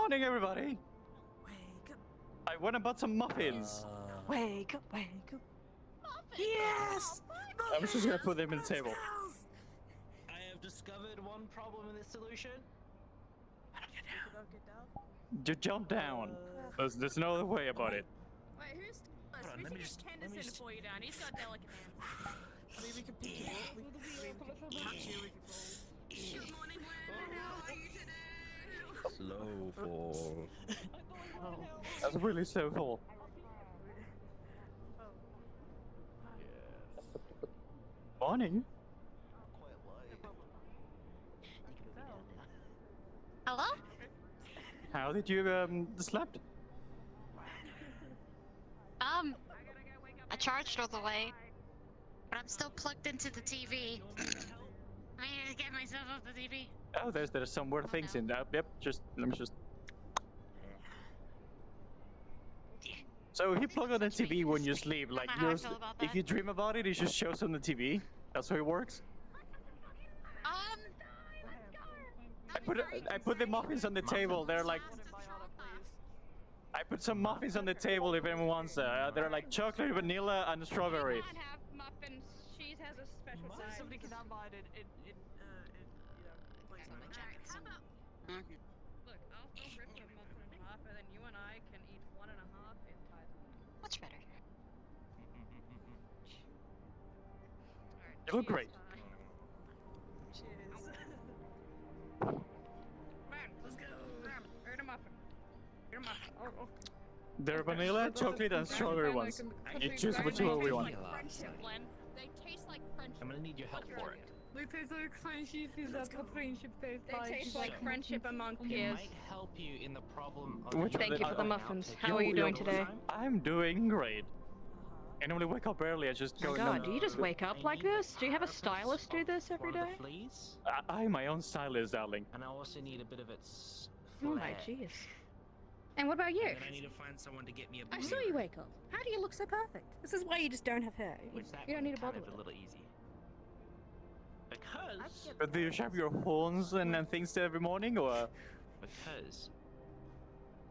morning, everybody. Wake up. I went and bought some muffins. Wake up, wake up. Muffins! Yes! I'm just gonna put them on the table. I have discovered one problem in this solution. You jump down. There's no other way about it. Wait, who's Hold on, we let me should just- get let me Henderson just- to pull you down. He's got delicate hands. Maybe we can pick you up. We can catch you. We can fall. Good morning, Gwen. How are you today? Slow fall. That's really so full. Morning. Hello? How did you slept? I charged all the way, but I'm still plugged into the TV. I need to get myself off the TV. Oh, there's some weird things in that. Yep. Let me just. So if you plug on the TV when you sleep, like how I yours, feel about if that. you dream about it, it just shows on the TV. That's how it works. I put the muffins on the table. They're like. I put some muffins on the table if anyone wants. They're like chocolate, vanilla, and strawberry. We can't have muffins. She has a special size. Somebody can have mine in place Got my like jacket that. on. Look, I'll rip a muffin in half, and then you and I can eat 1.5 entire. Much better. You look great. Cheers. Man, let's go. Eat a muffin. Eat a muffin. Oh. They're vanilla, chocolate, and strawberry ones. You choose which one we want. Friendship blend. They taste like friendship. I'm gonna need your help for it. They taste like friendship. Is that what friendship tastes They like? taste like friendship among It peers. might help you in the problem of Which Thank one you did for the I- muffins. Take How your are you doing wheel today? time. I'm doing great. I normally wake up early. I just go. Oh my god, do you just wake up like this? Do you have a stylist do this every One of day? the fleas, I'm my own stylist, darling. and I also need a bit of its Oh my flair. jeez. And what about you? And then I need to find someone to get me a I saw you wake up. How do you look so perfect? This is why you just don't have hair. Which that You don't need to kind bother of with a it. little easy. Because But do you shave your horns and things every morning, or?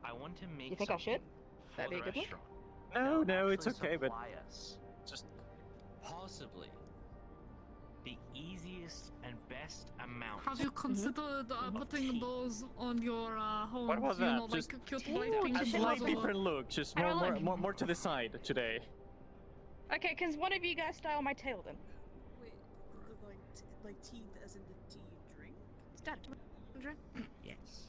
I want to make You think I should? something That'd be for a the good look. restaurant No, that will it's actually okay, but supply us just possibly the easiest and best amount. Have you considered putting those on your horns? What was You that? know, Just like cute Ooh, white you pink a should slight also- different look, just I more, don't more, like- more, more to the side today. Okay, can one of you guys style my tail then? Wait, like tea as in the tea you drink? Start. Yes.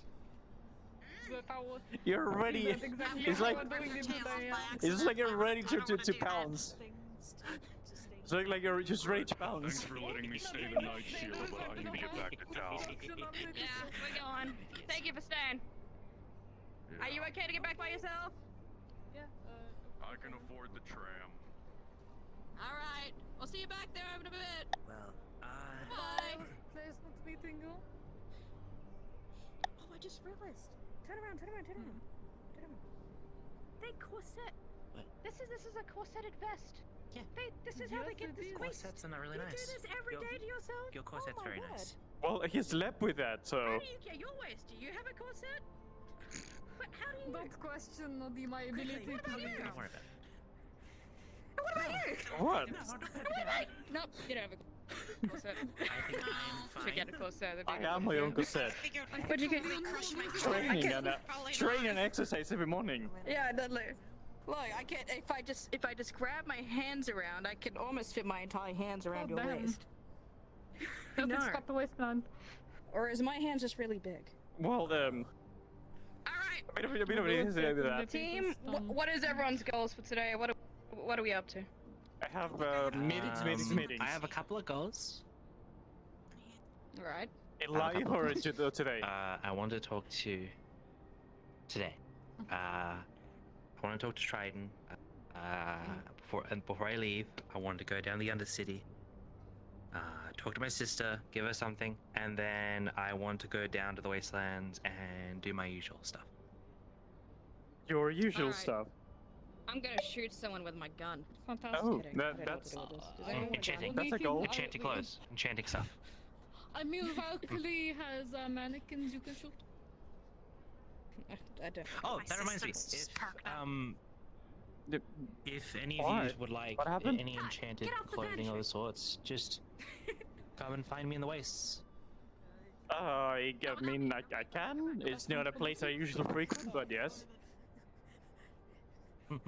Is that how- You're is ready. that exactly It's how like- we're doing it today? It's like you're ready to pounce. Things to stay. It's like you're just ready to pounce. Thanks for letting me stay the night, Sheila, but I need to get back to town. Yeah, we're going. Thank you for staying. Are you okay to get back by yourself? Yeah. I can afford the tram. All right. We'll see you back there in a bit. Well, Bye. Placement meeting go? Oh, I just realized. Turn around. Turn around. They corset. What? This is a corseted vest. Yeah. This is how they Yes, get it this is. waist. corsets are not really You nice. do this every Your- day to yourself? Your corset's oh my very word. nice. Well, he slept with that, so. How do you get your waist? Do you have a corset? But how do you? Don't question my ability What to about you? live. Don't worry about it. What about you? What? Nope, you don't have a corset. I think I'm fine. Should get a corset. I am my own corset. What'd you get? Training training and exercise every morning. Yeah, look, I can't. If I just grab my hands around, I can almost fit my entire hands around Oh, your damn. waist. Nothing's got the waistband. Or is my hand just really big? Well, All right, a bit of it is that. team. What is everyone's goals for today? What are we up to? I have meetings. I have a couple of goals. All right. In life or today? I want to talk to today. I want to talk to Triton. Before I leave, I want to go down the Undercity. Talk to my sister, give her something, and then I want to go down to the Wastelands and do my usual stuff. Your usual Alright. stuff. I'm gonna shoot someone with my gun. Fantastic. Oh, Kidding. I don't know what that's to do with this. Does anyone want a Enchanting. gun? That's a goal. Enchanting clothes, enchanting stuff. I mean, Valkyrie has mannequins you can shoot. I don't. Oh, My that reminds me. system's just If parked up. if any of you Alright, would like what happened? any enchanted get off the clothing of bench. the sorts, just come and find me in the wastes. I mean, I can. It's not a place I usually frequent, but yes. No,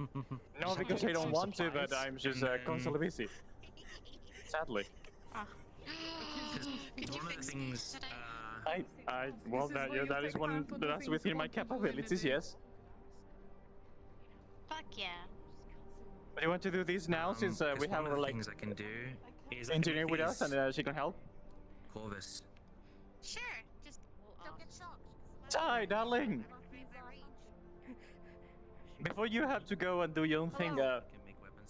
Just because get I don't some want to, but supplies, I'm just and then- constantly busy. Sadly. Could you one of the fix things, me today? Well, This is where you that is take one part of the that's things within you my want to do in a capabilities, day. yes. Fuck yeah. But you want to do this now, since because we have one of the like things I can do is engineer with us, and she can help. Corvus. Sure, just don't get shocked. Ty, darling, before you have to go and do your own thing, Hello.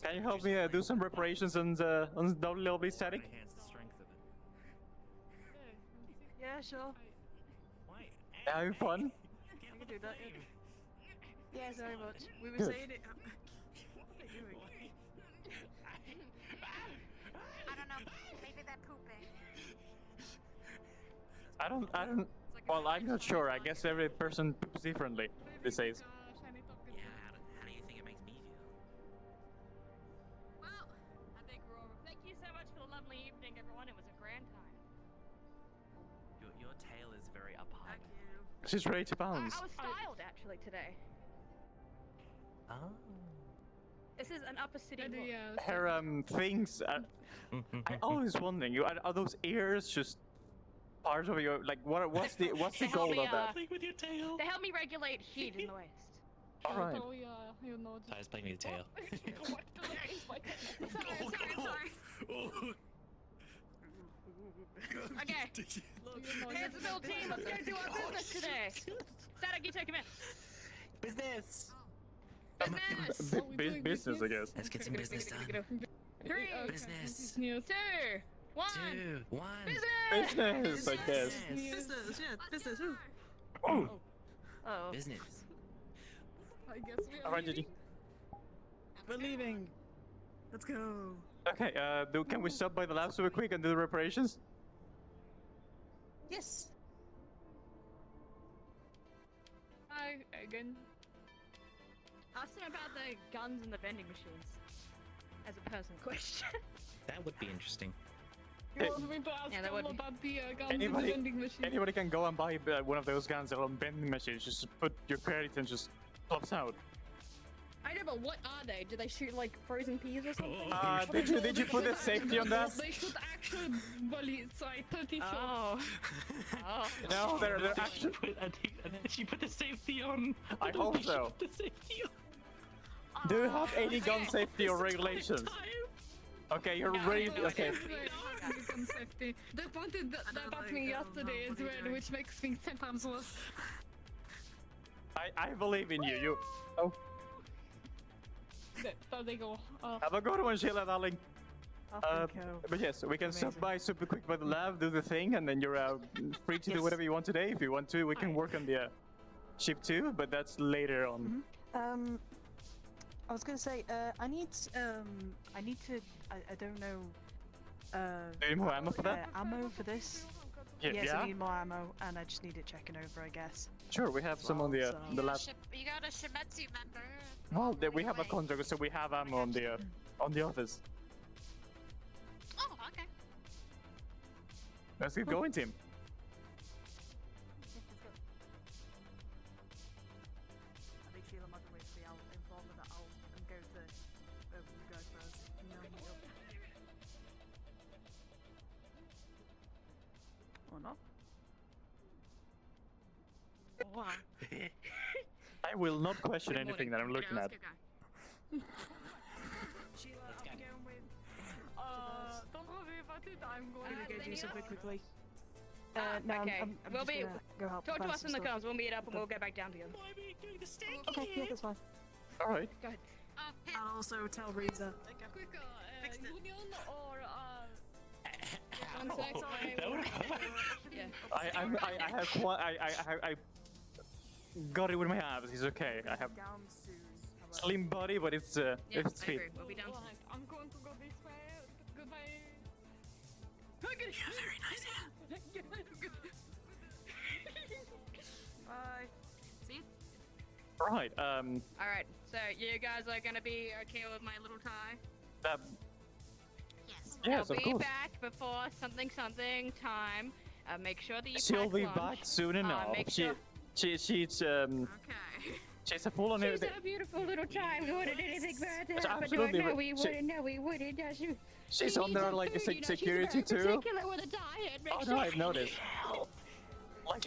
can you help me do some reparations on the lovely static? Yeah, sure. Having fun? You can do that. Yeah. Yes, very much. We were Good. saying it. What are you doing? I don't know. Maybe they're pooping. I don't. Well, I'm not sure. I guess every person poops differently these days. Yeah, how do you think it makes me feel? Well, I think we're over. Thank you so much for the lovely evening, everyone. It was a grand time. Your tail is very up high. Thank you. She's ready to I bounce. was styled actually today. Oh. This is an upper city Maybe, look. Her things. I always wondering, are those ears just part of your like? What's the They help goal me, of that? Playing with your tail. They help me regulate heat in the waist. All right. Oh yeah, you know. Ty's playing with your tail. What the heck is my tail? Sorry. Okay, You know, here's the little team. Let's go do our business today. Static, you take him in. Business. Business. Are we doing Business, I guess. Let's get some business done. Three, Okay, Business. this is news. 2, 1. 2, 1. Business. Business, I guess. Business, yeah, business. Ooh. Oh, Oh. Business. I guess we all are right, leaving. Gigi. We're leaving. Let's go. Okay. Can we stop by the lab super quick and do the reparations? Yes. Hi again. Ask them about the guns and the vending machines. As a personal question. That would be interesting. You Hey. want me to ask Yeah, that all would be- about the guns and Anybody- the vending machine? Anybody can go and buy one of those guns that are on vending machines. Just put your credit and just plops out. I know, but what are they? Do they shoot like frozen peas or something? Did you put the safety on that? They should actually bullets, I 30 Oh. Oh. No, they're actually. She put the safety on. I hope so. Put the safety on. Do you have any gun safety or regulations? Okay, you're No, ready. no, Okay. Gun safety. They pointed that at me yesterday as well, which makes things 10 times worse. I believe in you. You. Oh, There they go. have a good one, Sheila, darling. Off we go. But yes, we can stop Amazing. by super quick by the lab, do the thing, and then you're free to do Yes. whatever you want today. If you want to, we can work on the ship too, but that's later on. I was gonna say, I need to, I don't know, Do you need more ammo for that? ammo for this. Yeah, Yes, yeah? I need more ammo, and I just need it checking over, I guess. Sure, we have some on the So- the lab. You got a Shimetsu member. Well, we have a Anyway. contract, so we have ammo on the office. Oh, okay. Let's keep going, Tim. I think Sheila might be waiting for me. I'll inform her that I'll go to over you guys first. And then meet up. Or not? Wow. I will not question Good anything morning. that I'm Okay, looking let's at. get going. Sheila, Let's I'm go. going with. Don't worry about it, I'm going Can we go do Lydia? something quickly? Ah, No, okay. I'm We'll just be- gonna go help. Talk to find us some in the stuff. cars. We'll meet up and we'll go back down together. Why are we doing the steak? Okay, yeah, that's fine. All right. Go ahead. Oh, Pip. I'll also tell Reza. Quick, Fixed it. Union or One sec. That would hurt. Yeah. I have I got it with my abs. It's okay. I have Down soon. How about- slim body, but it's Yeah, it's I fit. agree. We'll be down soon. Alright, I'm going to go this way. Goodbye. You're very nice. Bye. See? Right. All right. So you guys are gonna be okay with my little tie? Yes. Yes, I'll of be course. back before something time. Make sure that you She'll pack be lunch. back soon enough. Make sure. She's Okay. she's a full on She's everything. a beautiful little time. We wanted anything bad to happen to her. Absolutely, No, but we she- wouldn't. No, we wouldn't. No, She's she on needs there her like a food, you know, security she's very too. particular with a diet. Make Oh sure no, I've noticed. Like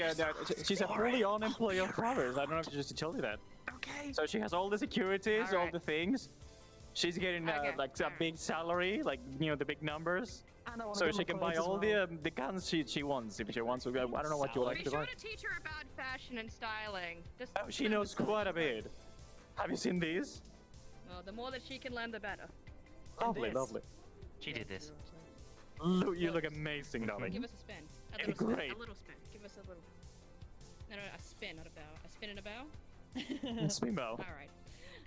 she's a fully on employee of Travers. I don't know if she just told you that. Okay. So she has all the securities, all Alright. the things. She's getting Okay, like a alright. big salary, like the big numbers. So she can buy all the guns she wants if she wants to. I don't know what you like Be to sure buy. to teach her about fashion and styling. Just Oh, she knows quite a bit. Have you seen these? Well, the more that she can learn, the better. Lovely, lovely. She did this. Look, you look amazing, Give darling. us a spin. A Yeah, little great. spin. A little spin. Give us a little. No, a spin, not a bow. A spin and a bow. Spinball. All right.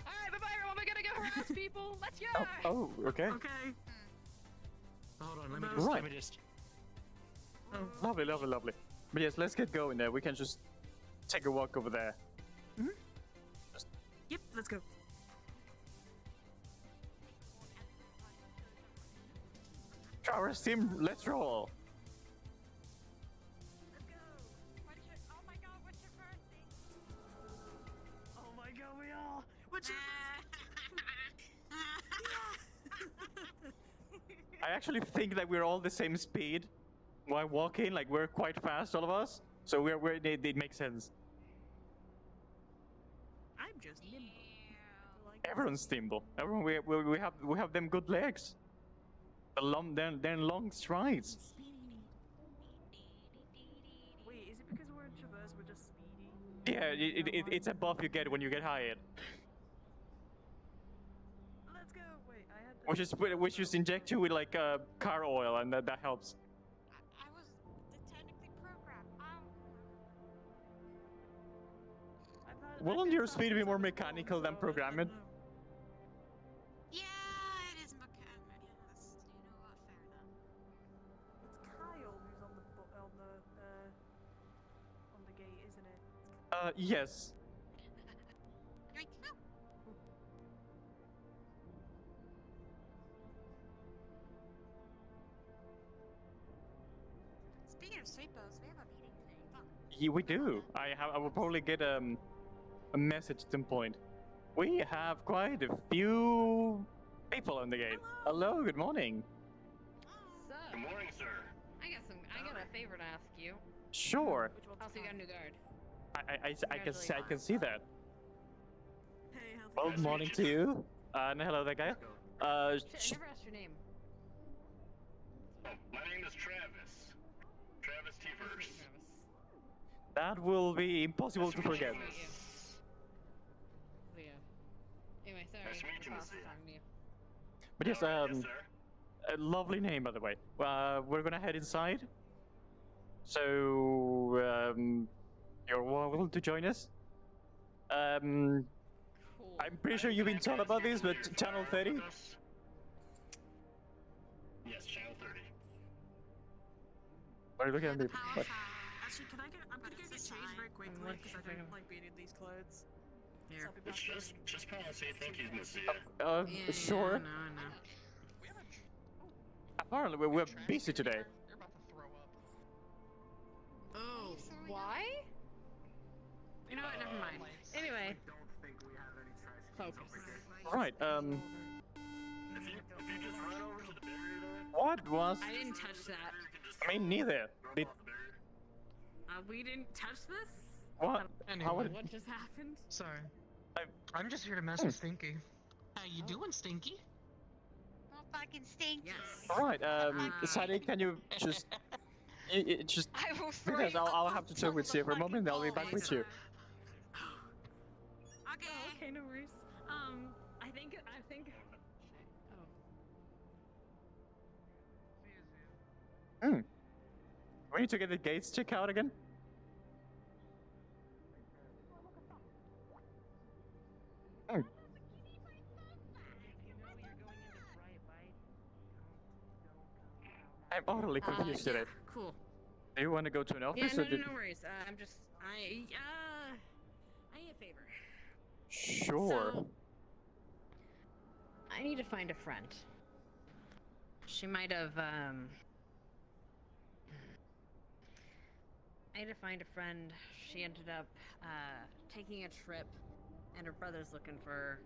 All right, bye bye, everyone. We're gonna go harass people. Let's go. Oh, okay. Okay. Hold on, Right. let me just. Lovely, lovely, lovely. But yes, let's get going there. We can just take a walk over there. Yep, let's go. Travers team, let's roll. Let's go. Oh my god, what's your birthday? Oh my god, we all. What's your I actually think that we're all the same speed while walking. Like we're quite fast, all of us. So it makes sense. I'm just nimble. Like, Everyone's nimble. Everyone, we have them good legs. They're long strides. wait, is it because we're in Traverse, we're just speedy? Yeah, it's a buff you get when you get hired, Let's go. Wait, I had. which just inject you with like car oil, and that helps. I was technically programmed. Wouldn't your speed be more mechanical than programmed? Yeah, it is mechanical. Yes, you know what? Fair enough. It's Kyle who's on the gate, isn't it? Yes. Yoink. Oh. Speaking of sweepos, we have a meeting today. Fuck. Yeah, we do. I will probably get a message at some point. We have quite a few people on the gate. Hello, good morning. So, Good morning, sir. I got a favor to ask you. Sure. Which one's Also, you got a new guard. I can see that. Hey, how's it Well, going? morning to you. And hello there, guy. Shit, I Sh- never asked your name. Oh, my name is Travis. Travis T-Verse. that will be impossible to forget. Yeah. Anyway, sorry. Nice to meet you, I Miss was Zia. talking to you. But yes, Yes, sir. a lovely name, by the way. We're gonna head inside. So, you're welcome to join us. Cool. I'm pretty sure you've been told about this, but Channel 30? Yes, Channel 30. What are you looking at me? What? Actually, can I get? I'm gonna go get changed very quickly What? because I don't like being in these clothes. Here. So I'll be back It's in- just policy. Thank you, Miss Zia. Sure. No. Apparently, we're busy today. You're about to throw up. Oh, why? You know what? Never mind. Anyway, focus. Right, If you just run over to the barrier there, what was... I didn't touch that. I mean, neither. Did... off the barrier. We didn't touch this. What? How would... What just happened? Sorry. I'm- I'm just here to mess with Stinky. How you doing, Stinky? Well, fucking stinky. Yes. Right, Sadie, can you just... just... I will throw Because you I'll up have to on talk top with of you the for a moment, fucking I'll be back wall. with you. Okay. Okay, no worries. I think. Oh. We need to get the gates checked out again? If you know you're going in this right light, don't I'm utterly confused today. Cool. Do you want to go to an Yeah, office no, or did... no worries. I need a favor. Sure. So, I need to find a friend. She might have, I need to find a friend. She ended up, taking a trip, and her brother's looking for her,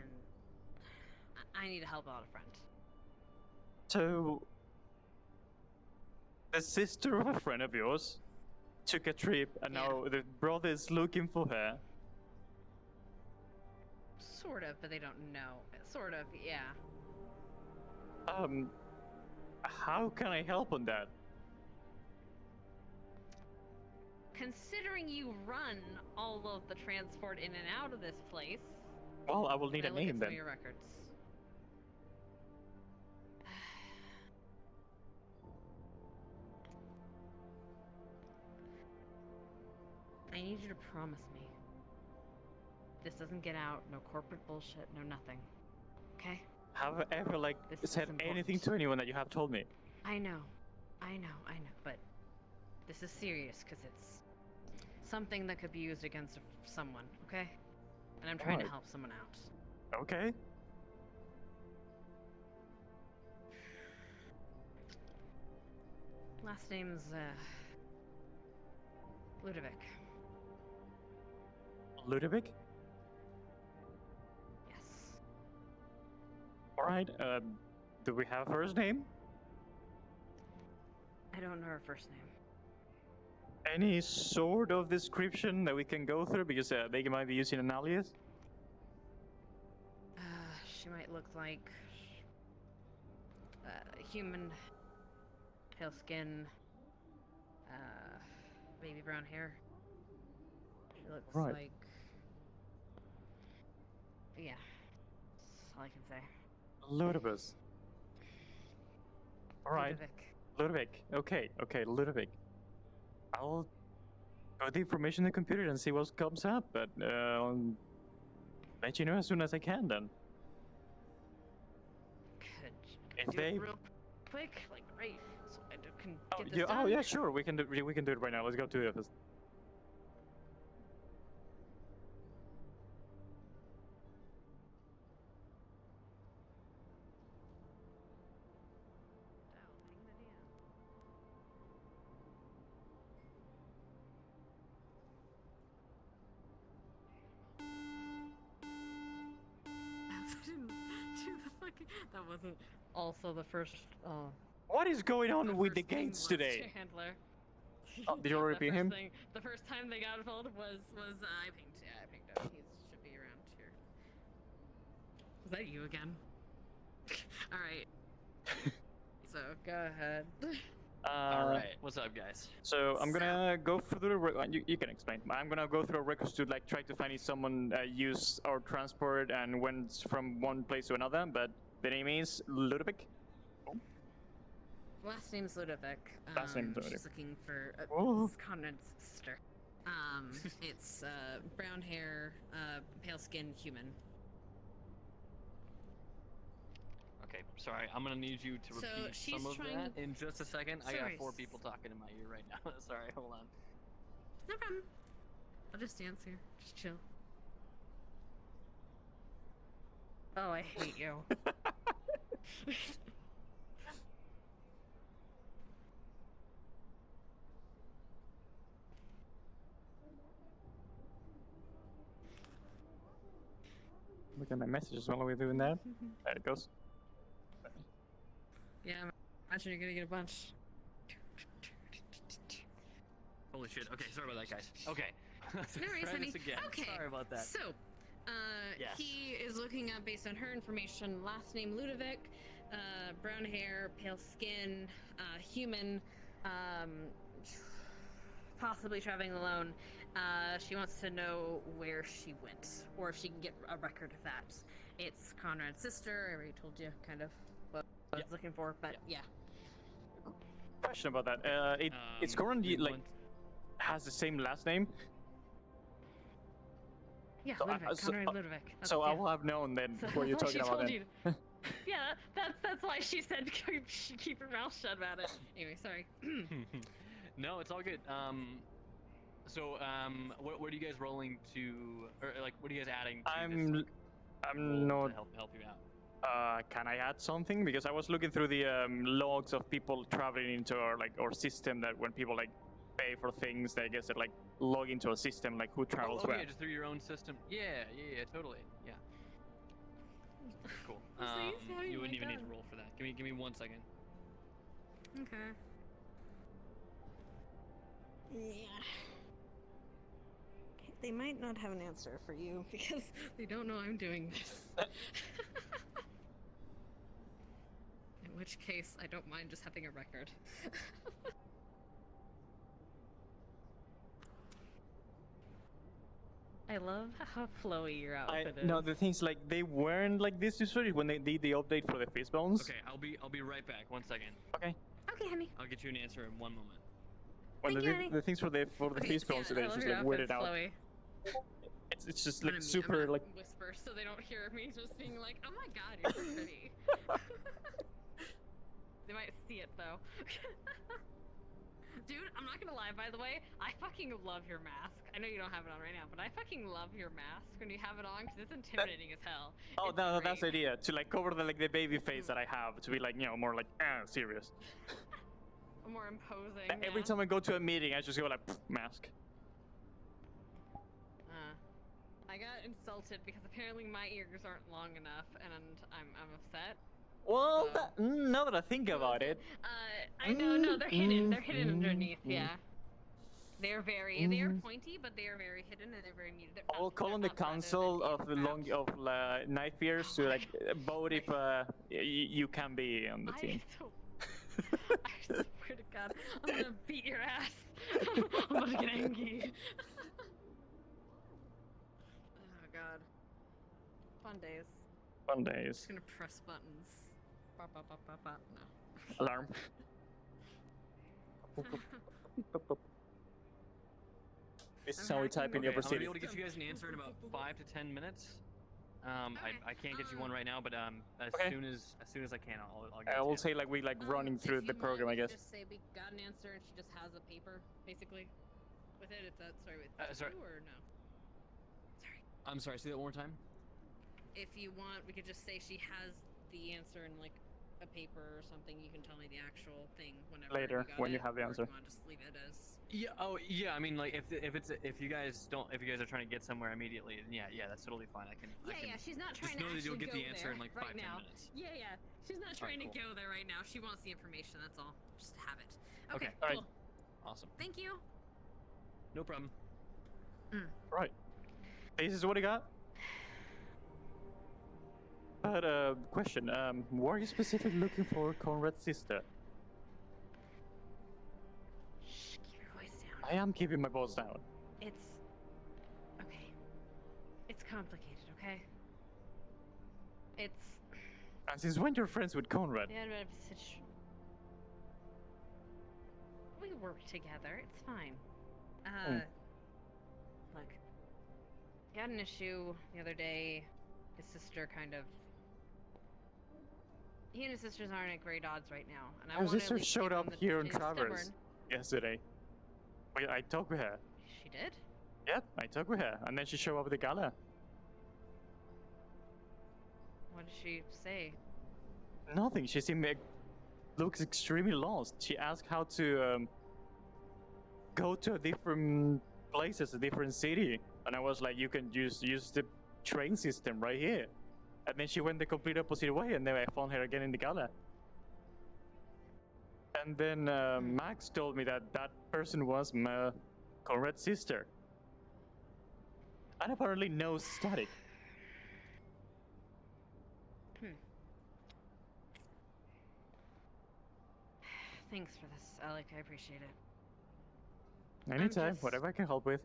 and I need to help out a friend. So, the sister of a friend of yours took a trip, and now the brother is looking for her. Sort of, but they don't know. Sort of, yeah. How can I help on that? Considering you run all of the transport in and out of this place, Well, I will need a look at name some then. of your records. I need you to promise me this doesn't get out. No corporate bullshit. No nothing. Okay? Have I ever This is said anything important. to anyone that you have told me? I know, but this is serious because it's something that could be used against someone, okay? And I'm trying to Alright. help someone out. Okay. Last name's, Ludovic. Ludovic? Yes. Alright, do we have a first name? I don't know her first name. Any sort of description that we can go through, because they might be using an alias? She might look like human, pale skin, baby brown hair. She looks Right. like, yeah, that's all I can say. Ludibus. Alright, Ludovic. Ludovic. Okay, Ludovic. I'll put the information in the computer and see what comes up, but I'll let you know as soon as I can then. Could If you do they- it real quick, like right, so I can Oh get this yeah, done? oh yeah, sure. We can do it right now. Let's go to the office. That wasn't also the first. What is going on the with the first thing gates was today? Chandler. Oh, did you already ping him? The first time they got involved was I pinged. Yeah, I pinged him. He should be around here. Is that you again? All right. So go ahead. Alright, what's up, guys? So I'm gonna go through the you can explain. I'm gonna go through the records to like try to find if someone used our transport and went from one place to another. But the name is Ludovic. Last name's Ludovic. Last name's Ludovic. She's looking for Oh. Conrad's sister. It's brown hair, pale skin, human. Okay, sorry, I'm gonna need you to So repeat she's some of trying- that in just a second. I got Sorry. 4 people talking in my ear right now. Sorry, hold on. No problem. I'll just dance here. Just chill. Oh, I hate you. Look at my messages while we're doing that. There it goes. Yeah, imagine you're gonna get a bunch. Holy shit. Okay, sorry about that, guys. Okay. Let's No worries, try honey. this again. Okay. Sorry about that. So, Yes. he is looking up based on her information. Last name Ludovic, brown hair, pale skin, human, possibly traveling alone. She wants to know where she went, or if she can get a record of that. It's Conrad's sister. I already told you kind of what I was looking for, but yeah. Question about that. It's currently like has the same last name. Yeah, So I- Ludovic, so- Conrad Ludovic. That's- So I yeah. will have known then So what you're that's why talking about she then. told Yeah, that's why she said keep her mouth shut about it. Anyway, sorry. No, it's all good. So, what are you guys rolling to, or like, what are you guys adding to this? I'm Like, roll not. to help you out. Can I add something? Because I was looking through the logs of people traveling into our system. That when people like pay for things, they guess it like log into a system like who travels Oh, where. yeah, just through your own system. Yeah, totally. Yeah. Cool. So he's having You wouldn't my even need to gun. roll for that. Give me 1 second. Okay. Yeah. They might not have an answer for you. Because they don't know I'm doing this. In which case, I don't mind just having a record. I love how flowy your outfit is. No, the things like they weren't like this usually when they did the update for the fish bones. Okay, I'll be right back. 1 second. Okay. Okay, honey. I'll get you an answer in 1 moment. When Thank you, honey. the things for the fish bones, I they're love just your like weirded outfit's out. flowy. It's just I'm like gonna super I'm gonna like. whisper so they don't hear me just being like, oh my god, you're so pretty. They might see it though. Dude, I'm not gonna lie, by the way, I fucking love your mask. I know you don't have it on right now, but I fucking love your mask when you have it on because it's intimidating as hell. Oh, It's no, that's the great. idea. To like cover the like the baby face that I have, to be like more like serious. More imposing. Every yeah. time I go to a meeting, I just go like mask. I got insulted because apparently my ears aren't long enough, and I'm upset. Well, So- now that I think about it, I know, no, they're hidden. They're hidden underneath. Yeah. They're pointy, but they are very hidden and they're very muted. They're I'll not- call they're on the not rather council than of the long wrapped. of knife ears to like vote if you can be on the team. I swear to God, I'm gonna beat your ass. I'm about to get angry. Oh God. Fun days. Fun I'm days. just gonna press buttons. Ba, ba, ba, ba, ba. No. Alarm. This is I'm how we hacking type in the Okay, upper I'm gonna be city. able to get you guys an answer in about 5 to 10 minutes. I can't get you one right now, but as Okay. soon as I can, I'll get I it to will you. say like we like running If through you the want, program, we I can guess. Just say we got an answer and she just has a paper, basically, with it. If that's sorry, with sorry. you or no? Sorry. I'm sorry. Say that one more time. If you want, we could just say she has the answer in like a paper or something. You can tell me the actual thing whenever. Later, got when you it, have the or answer. If you want to just leave it as. Yeah. Oh, yeah. I mean, like, if you guys are trying to get somewhere immediately, then yeah, that's totally fine. I can. She's not trying just to know that you'll actually get the go answer there in like right 5-10 now. minutes. Yeah. She's not trying cool. to go there right now. She wants the information. That's all. Just have it. Okay, Okay. alright. Cool. Awesome. Thank you. No problem. Right. This is what I got. But question. Were you specifically looking for Conrad's sister? Shh, keep your voice down. I am keeping my voice down. It's okay. It's complicated, okay? It's And since when you're friends with Conrad? the Andromeda situation. We work together. It's fine. Look, he had an issue the other day. His sister kind of. He and his sisters aren't at great odds right now, and I Our wanna at sister least showed give up him the- here in he's Traverse stubborn. yesterday. I talked with her. She did? Yep, I talked with her, and then she showed up at the gala. What did she say? Nothing. She seemed looks extremely lost. She asked how to go to a different places, a different city, and I was like, "You can use the train system right here." And then she went the complete opposite way, and then I found her again in the gala. And then Max told me that that person was Conrad's sister, and apparently no Static. Thanks for this, Alec. I appreciate it. Anytime, just- whatever I can help with.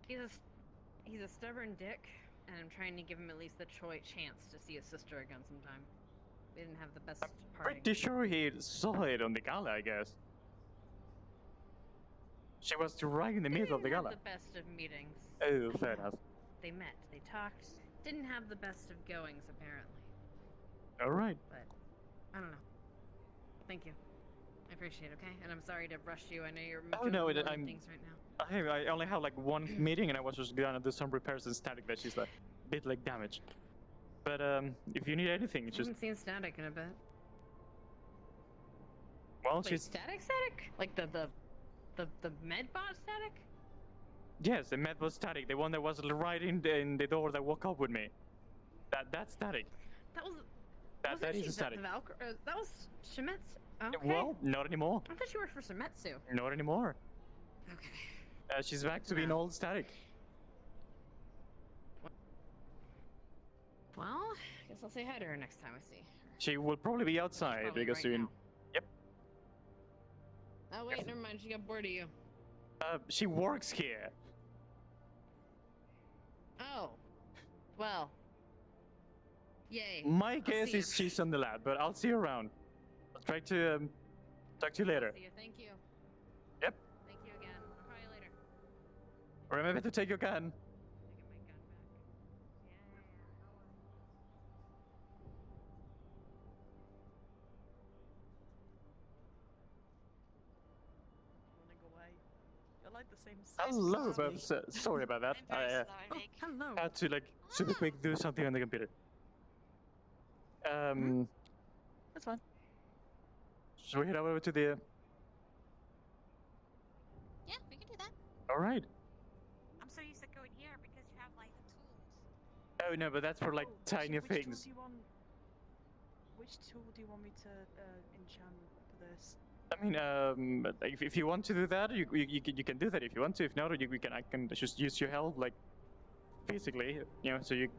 He's a stubborn dick, and I'm trying to give him at least the chance to see his sister again sometime. We didn't have the best party. Pretty sure he saw it on the gala, I guess. She was right in the They middle of the didn't gala. have the best of meetings. Oh, I fair know. enough. They met, they talked, didn't have the best of goings apparently. All right. But I don't know. Thank you. I I appreciate it, okay? And I'm sorry to rush you. I know you're Oh, doing no, a million I'm- things right now. I only have like one meeting, and I was just gonna do some repairs and static that she's a bit like damaged. But if you need anything, I just haven't seen static in a bit. well, Wait, she's static? Like the medbot static? yes, the med was static. The one that was right in the door that woke up with me. That's static. That was. That is a static. That was Shimetsu. Okay. Well, not anymore. I thought you worked for Shimetsu. Not anymore. Okay. She's back to being No. old static. Well, I guess I'll say hi to her next time I see her. She will probably be outside Probably because right soon. now. Yep. Oh wait, never mind. She got bored of you. She works here. Oh. Well. Yay. My I'll guess see is you. she's on the lab, but I'll see you around. I'll try to talk to you later. See you. Thank you. Yep. Thank you again. I'll call you later. Remember to take your gun. Taking my gun back. Running away. You're like the same size. Hello, as me. but sorry about that. I'm very I slow, Oh, Nick. hello. had to like super quick do something on the computer. That's fine. Should we head over to the? Yeah, we can do that. All right. I'm so used to going here because you have like the tools. Oh no, but that's for like Oh, tiny which things. Tool do you want, which tool do you want me to enchant for this? I mean, if you want to do that, you can do that if you want to. If not, I can just use your help, like physically, so you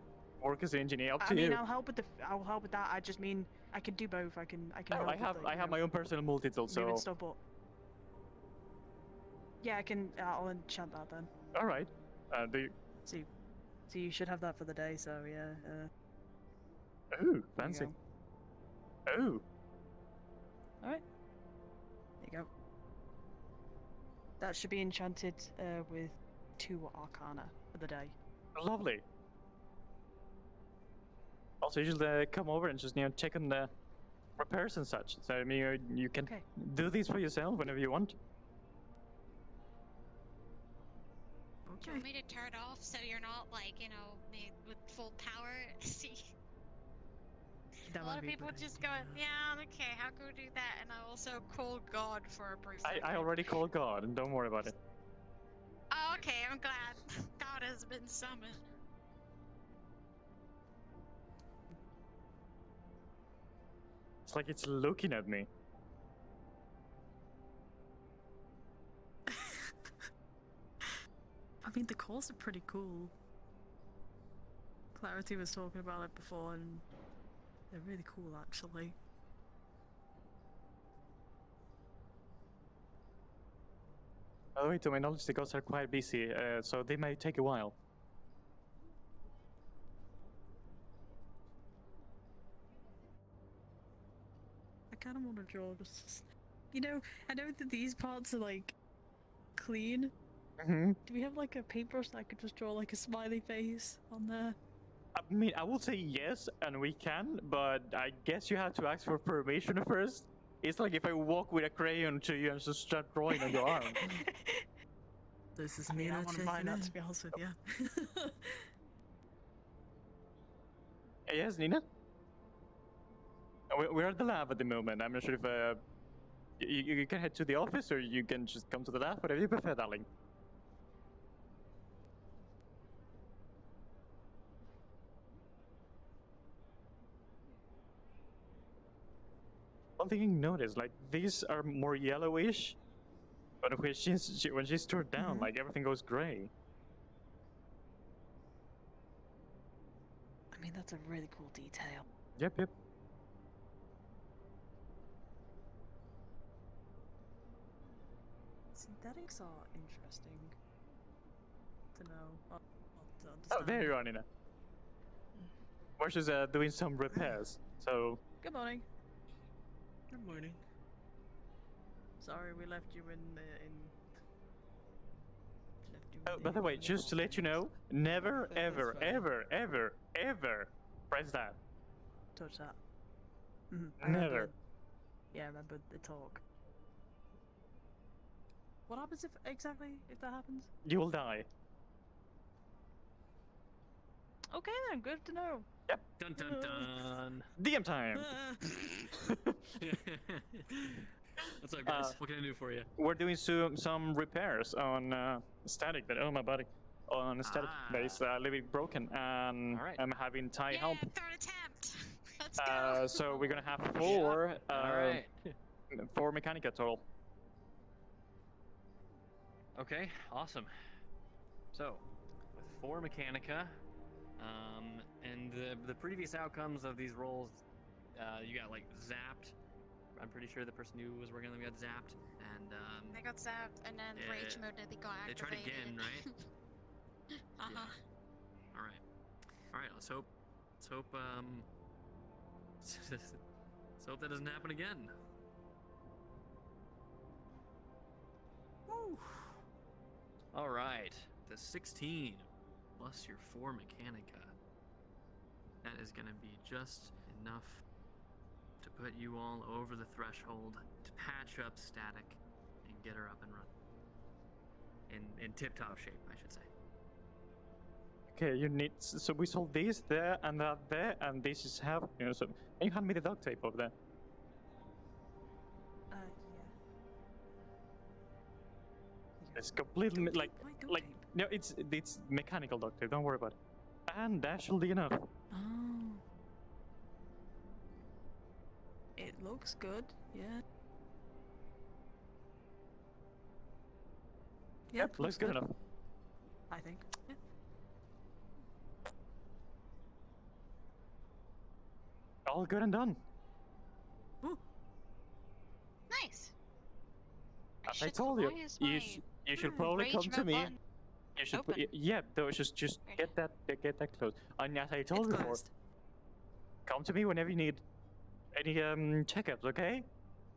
work as an engineer. Up to I mean, you. I'll help with that. I just mean I can do both. I can. Oh, help I have with the, I have my own personal multi-tool, moving so stuff, but yeah, I can. I'll enchant that then. all right. Do you? So you should have that for the day. So yeah. Oh, there you fancy. go. Oh, All right. There you go. That should be enchanted with 2 Arcana for the day. lovely. Also, you should come over and just check on the repairs and such. So I mean, you can Okay. do these for yourself whenever you want. Do you want me to turn it off so you're not like, made with full power? See, That a might lot of be a people good just idea. go, yeah, okay, I'll go do that, and I also call God for a brief I second. already called God, and don't worry about it. Oh, okay, I'm glad. God has been summoned. It's like it's looking at me. I mean, the calls are pretty cool. Clarity was talking about it before, and they're really cool, actually. By the way, to my knowledge, the gods are quite busy, so they may take a while. I kind of want to draw just, I know that these parts are like clean. Mm-hmm. Do we have like a paintbrush that I could just draw like a smiley face on there? I mean, I will say yes, and we can, but I guess you have to ask for permission first. It's like if I walk with a crayon to you and just start drawing on your arm. This is me. I wouldn't mind that, to be honest with you. Yes, Nina? We're at the lab at the moment. I'm not sure if you can head to the office or you can just come to the lab, whatever you prefer, darling. One thing you notice, like these are more yellowish, but when she's turned down, like everything goes gray. I mean, that's a really cool detail. Yep. Synthetics are interesting to know. To Oh, understand. there you are, Nina. We're just doing some repairs, so Good morning. Good morning. Sorry, we left you in. Oh, by the way, just to let you know, never, That's ever, fine. ever press that. touch that. I Never. remember- Yeah, I remember the talk. What happens if exactly if that happens? You will die. Okay then, good to know. Dun dun dun. DM time. What's up, guys? What can I do for you? We're doing some repairs on static. That my body on static that is a little bit broken, and Alright. I'm having Ty Yeah, help. third attempt. Let's go. So we're gonna have four. Alright. 4 Mechanica total. Okay, awesome. So, with 4 Mechanica, and the previous outcomes of these rolls, you got like zapped. I'm pretty sure the person who was working on them got zapped, and They got zapped, and then rage mode they got they tried activated. again, right? Uh-huh. All right, all right. Let's hope. Let's hope that doesn't happen again. Woo. All right, the 16 plus your 4 Mechanica. That is going to be just enough to put you all over the threshold to patch up Static and get her up and running. In tip-top shape, I should say. Okay, you need. So we sold this there and that there, and this is half. You know, so can you hand me the duct tape over there? Yeah. It's completely Duct like tape? Why duct tape? no, it's mechanical duct tape. Don't worry about it. And that should be enough. Oh. It looks good, yeah. Yep, looks good enough. I think. Yeah. All good and done. Woo. Nice. As I told you, you should probably come to me. Button. You should Open. yeah, though just Ready. get that close. And as I told you It's before, closed. come to me whenever you need any checkups, okay?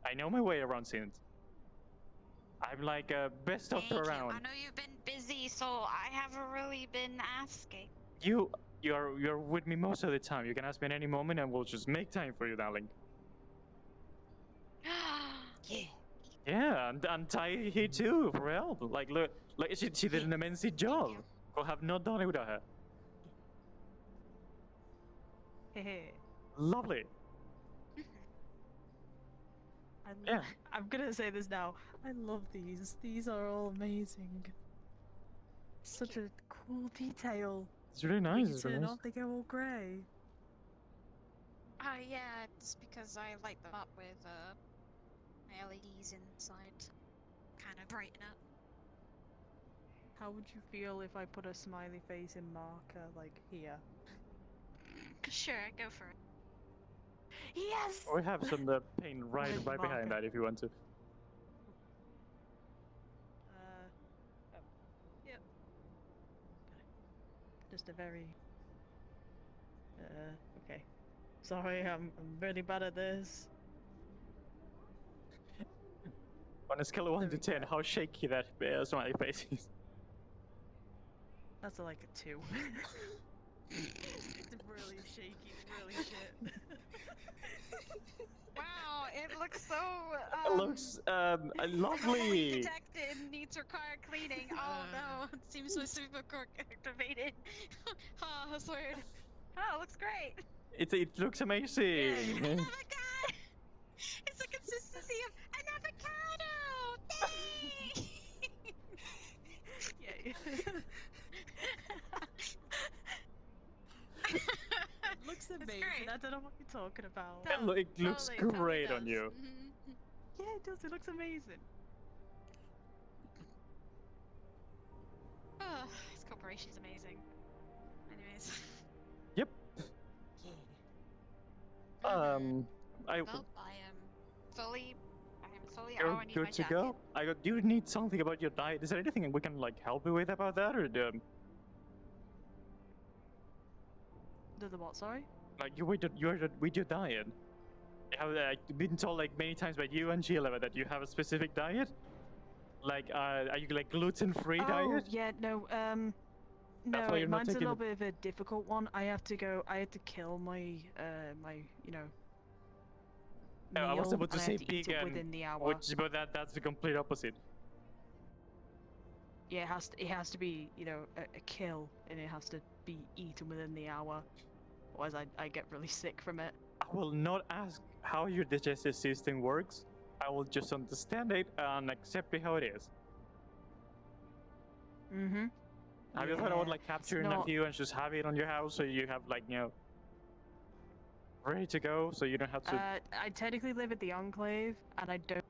I know my way around scenes. I'm like best Thank doctor you. around. I know you've been busy, so I haven't really been asking. You're with me most of the time. You can ask me at any moment, and we'll just make time for you, darling. Yeah. Yeah, and Ty here too for help. Like look, she did an immense job. you. Could have not done it without her. Hey. Lovely. Yeah. I'm gonna say this now. I love these. These are all amazing. Such a cool detail. It's really When nice. you It's really turn nice. off, they go all grey. Yeah, it's because I light them up with my LEDs inside. Kind of brighten up. How would you feel if I put a smiley face in marker, like here? Sure, go for it. Yes! We have some paint right With behind marker. that if you want to. Oh. Yep. Just a very... okay. Sorry, I'm really bad at this. On a scale of 1 to 10, how shaky that smiley face is. That's like a 2. It's really shaky, it's really shit. Wow, it looks so. It looks lovely. Detected needs required cleaning. Oh no, it seems my supercore activated. Oh, that's weird. Oh, it looks great. It looks amazing. An avocado. It's the consistency of an avocado. Yay. Yay. It looks amazing. great. I don't know what you're talking about. It looks Totally great does. on you. Mhm. Yeah, it does. It looks amazing. Oh, this corporation's amazing. Anyways. Yep. Yeah. I Well, I am fully. you're I need my good to jacket. go. Do you need something about your diet? Is there anything we can like help you with about that, or The what? Sorry. like you with your diet? Have been told like many times by you and Sheila that you have a specific diet? Like, are you like gluten-free Oh diet? yeah, no. That's No, why you're not mine's a taking little the- bit of a difficult one. I had to kill my my I was meal, about to and I say had to eat it vegan, within the hour. but that's the complete opposite. Yeah, it has to be, you know, a kill, and it has to be eaten within the hour. Otherwise, I get really sick from it. I will not ask how your digestive system works. I will just understand it and accept it how it is. Mm-hmm. Have you thought about Yeah, like it's capturing a not- few and just have it on your house so you have like, you know, ready to go so you don't have to. I technically live at the Enclave, and I don't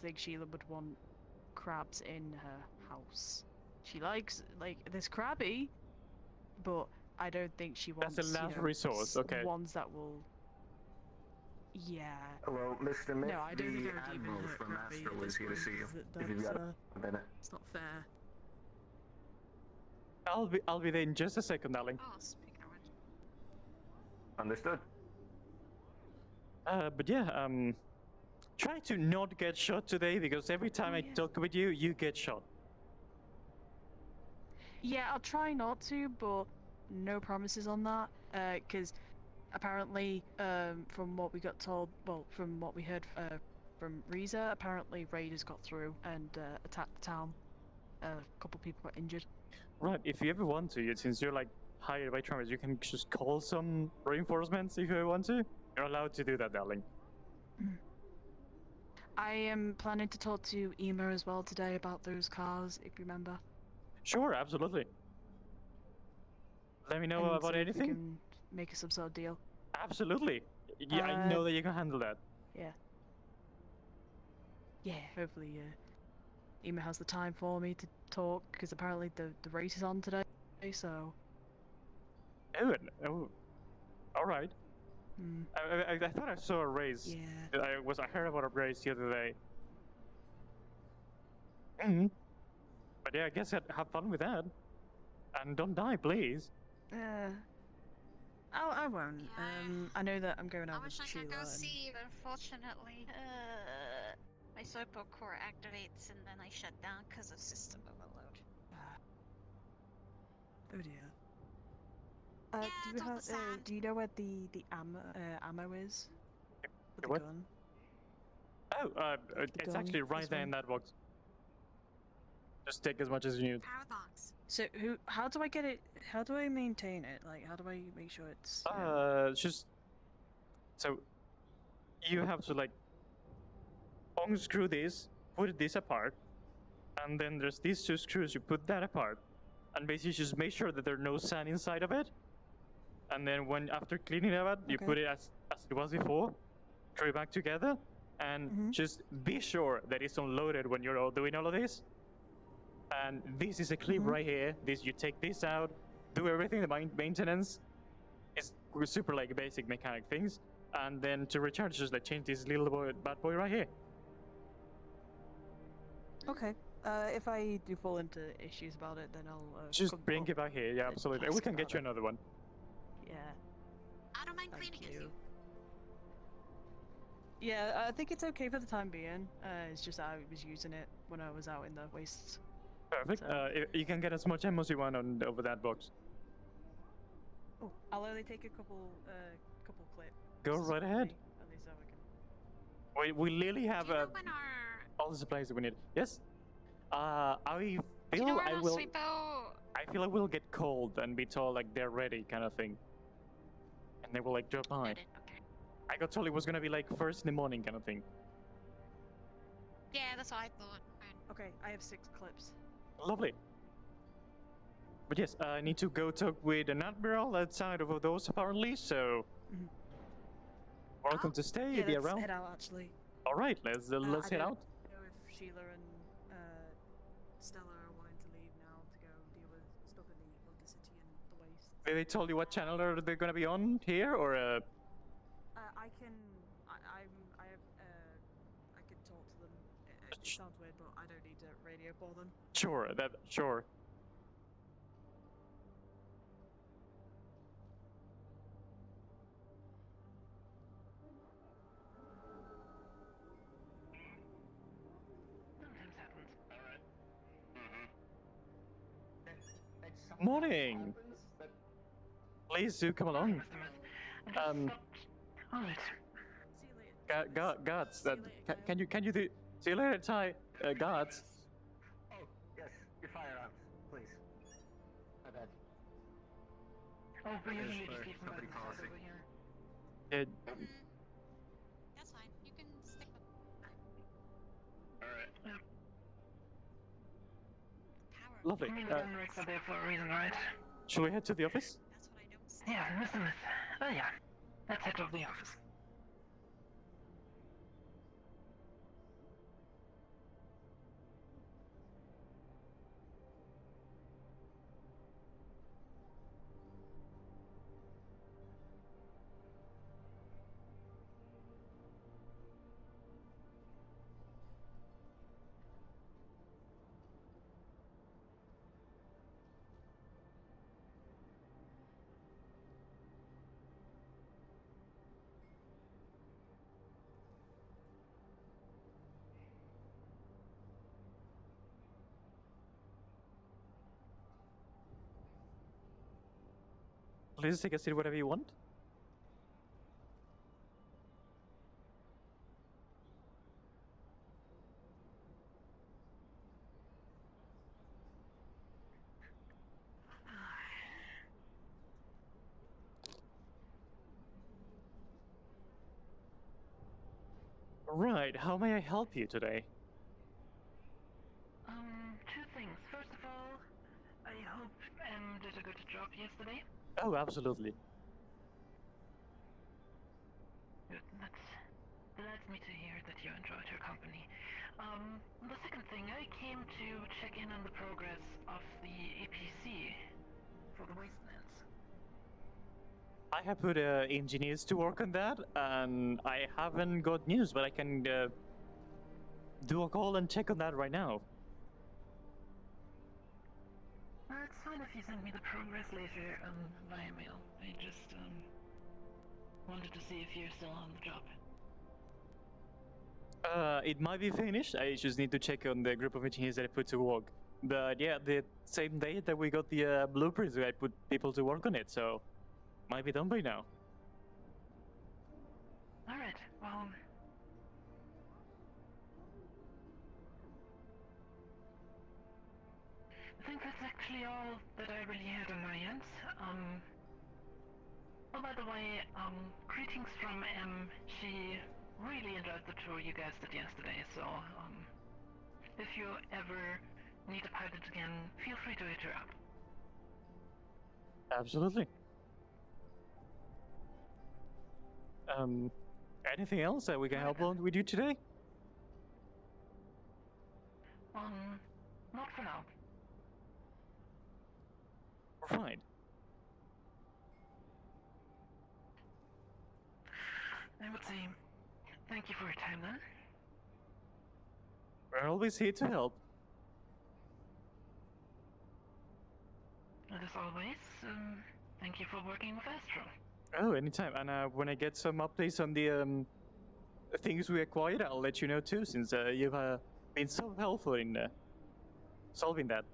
think Sheila would want crabs in her house. She likes, like, there's crabby, but I don't think she wants, That's a last you know, resource, okay. ones that will... Yeah. Hello, Mr. Myth. No, I don't think the I would even Admiral hurt from crabby Astro at is this here to point, see you. 'cause If you've that's, got a minute. it's not fair. I'll be there in just a second, darling. Oh, speaking of which. Understood. But yeah, try to not get shot today because every time I yeah. talk with you, you get shot. Yeah, I'll try not to, but no promises on that. Because apparently, from what we got told, well, from what we heard from Reza, apparently raiders got through and attacked the town. A couple people got injured. Right, if you ever want to, since you're like hired by Trump, you can just call some reinforcements if you want to. You're allowed to do that, darling. I am planning to talk to Ema as well today about those cars, if you remember. Sure, absolutely. Let me know And about see if we anything. can make some sort of deal. Absolutely. Yeah, I know that you can handle that. Yeah. Yeah, hopefully Ema has the time for me to talk, because apparently the race is on today, so... Oh, all right. I thought I saw a race. Yeah. I heard about a race the other day. But yeah, I guess have fun with that, and don't die, please. I won't. Yeah. I know that I'm going I out with wish I Sheila. could go and- see, but unfortunately, my Sopo core activates and then I shut down because of system overload. Oh dear. Yeah, do you it's all have? the sand. Do you know where the ammo is? For the What? gun. Oh, it's gun, actually right this there one. in that box. Just take as much as you need. Power box. So how do I get it? How do I maintain it? Like, how do I make sure it's? Just so you have to like unscrew this, put this apart, and then there's these two screws. You put that apart, and basically just make sure that there's no sand inside of it. And then after cleaning it up, you Okay. put it as it was before, screw it back together, and just be sure that it's unloaded when you're all doing all of this. And this is a clip right here. You take this out, do everything, the maintenance. It's super like basic mechanic things. And then to recharge, just like change this little bad boy right here. Okay. If I do fall into issues about it, then I'll Just bring it back here. Yeah, absolutely. We ask can get about you it. another one. Yeah. I don't mind Thank cleaning you. it. Yeah, I think it's okay for the time being. It's just I was using it when I was out in the wastes. Perfect. So- You can get as much ammo as you want over that box. Oh, I'll only take a couple clips. Go right ahead. At least so I can. We literally have Do you know when our all the supplies that we need. Yes. I do you feel know when I our will. sweepo? I feel I will get cold and be told like they're ready, kind of thing. And they will like drop by. Noted, okay. I got told it was gonna be like first in the morning, kind of thing. Yeah, that's what I thought. Okay, I have 6 clips. Lovely. But yes, I need to go talk with an admiral outside of those apparently. So welcome to stay. Yeah, Be let's around. head out actually. All right, let's I head don't out. know if Sheila and Stella are wanting to leave now to go deal with stuff in the Undercity and the Waste. Did they told you what channel are they gonna be on here, or I can. I can talk to them. It sounds weird, but I don't need a radio for them. Sure, sure. Morning. Please do come along. Guards. Can you do? See you later, Ty. Guards. Oh, yes, your firearm. Oh, we As usually per just leave them by company the side policy. over here. That's fine. You can stick with Alright. Yeah. power. Lovely. I mean, the Dunricks are there for a reason, right? Shall we head to the office? That's what I don't say. Yeah, Mr. Smith. Oh yeah. Let's head to the office. Please take a seat whatever you want. Right, how may I help you today? Two things. First of all, I hope Em did a good job yesterday. Oh, absolutely. Good. That delights me to hear that you enjoyed her company. The second thing, I came to check in on the progress of the APC for the Wastelands. I have put engineers to work on that, and I haven't got news, but I can do a call and check on that right now. It's fine if you send me the progress later via mail. I just wanted to see if you're still on the job. It might be finished. I just need to check on the group of engineers that I put to work. But yeah, the same day that we got the blueprints, I put people to work on it, so might be done by now. Alright, well... I think that's actually all that I really had on my end. Oh, by the way, greetings from Em. She really enjoyed the tour you guys did yesterday, so, if you ever need a pilot again, feel free to hit her up. Absolutely. Anything else that we can help on with you today? Not for now. Fine. I would say thank you for your time then. We're always here to help. And as always, thank you for working with Astro. Oh, anytime. And when I get some updates on the things we acquired, I'll let you know too, since you've been so helpful in solving that.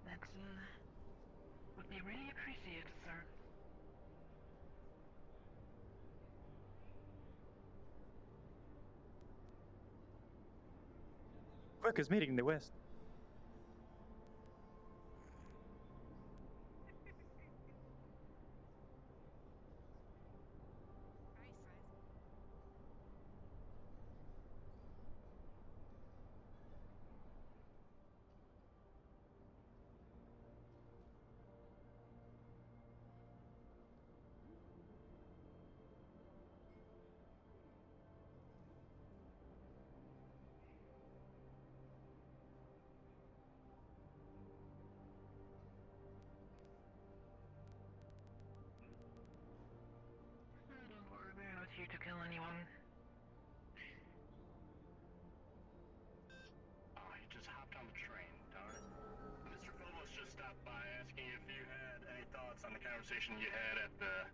That would be really appreciated, sir. Workers meeting in the West. Don't worry, we're not here to kill anyone. Oh, you just hopped on the train, darn it. Mr. Phobos just stopped by asking if you had any thoughts on the conversation you had at the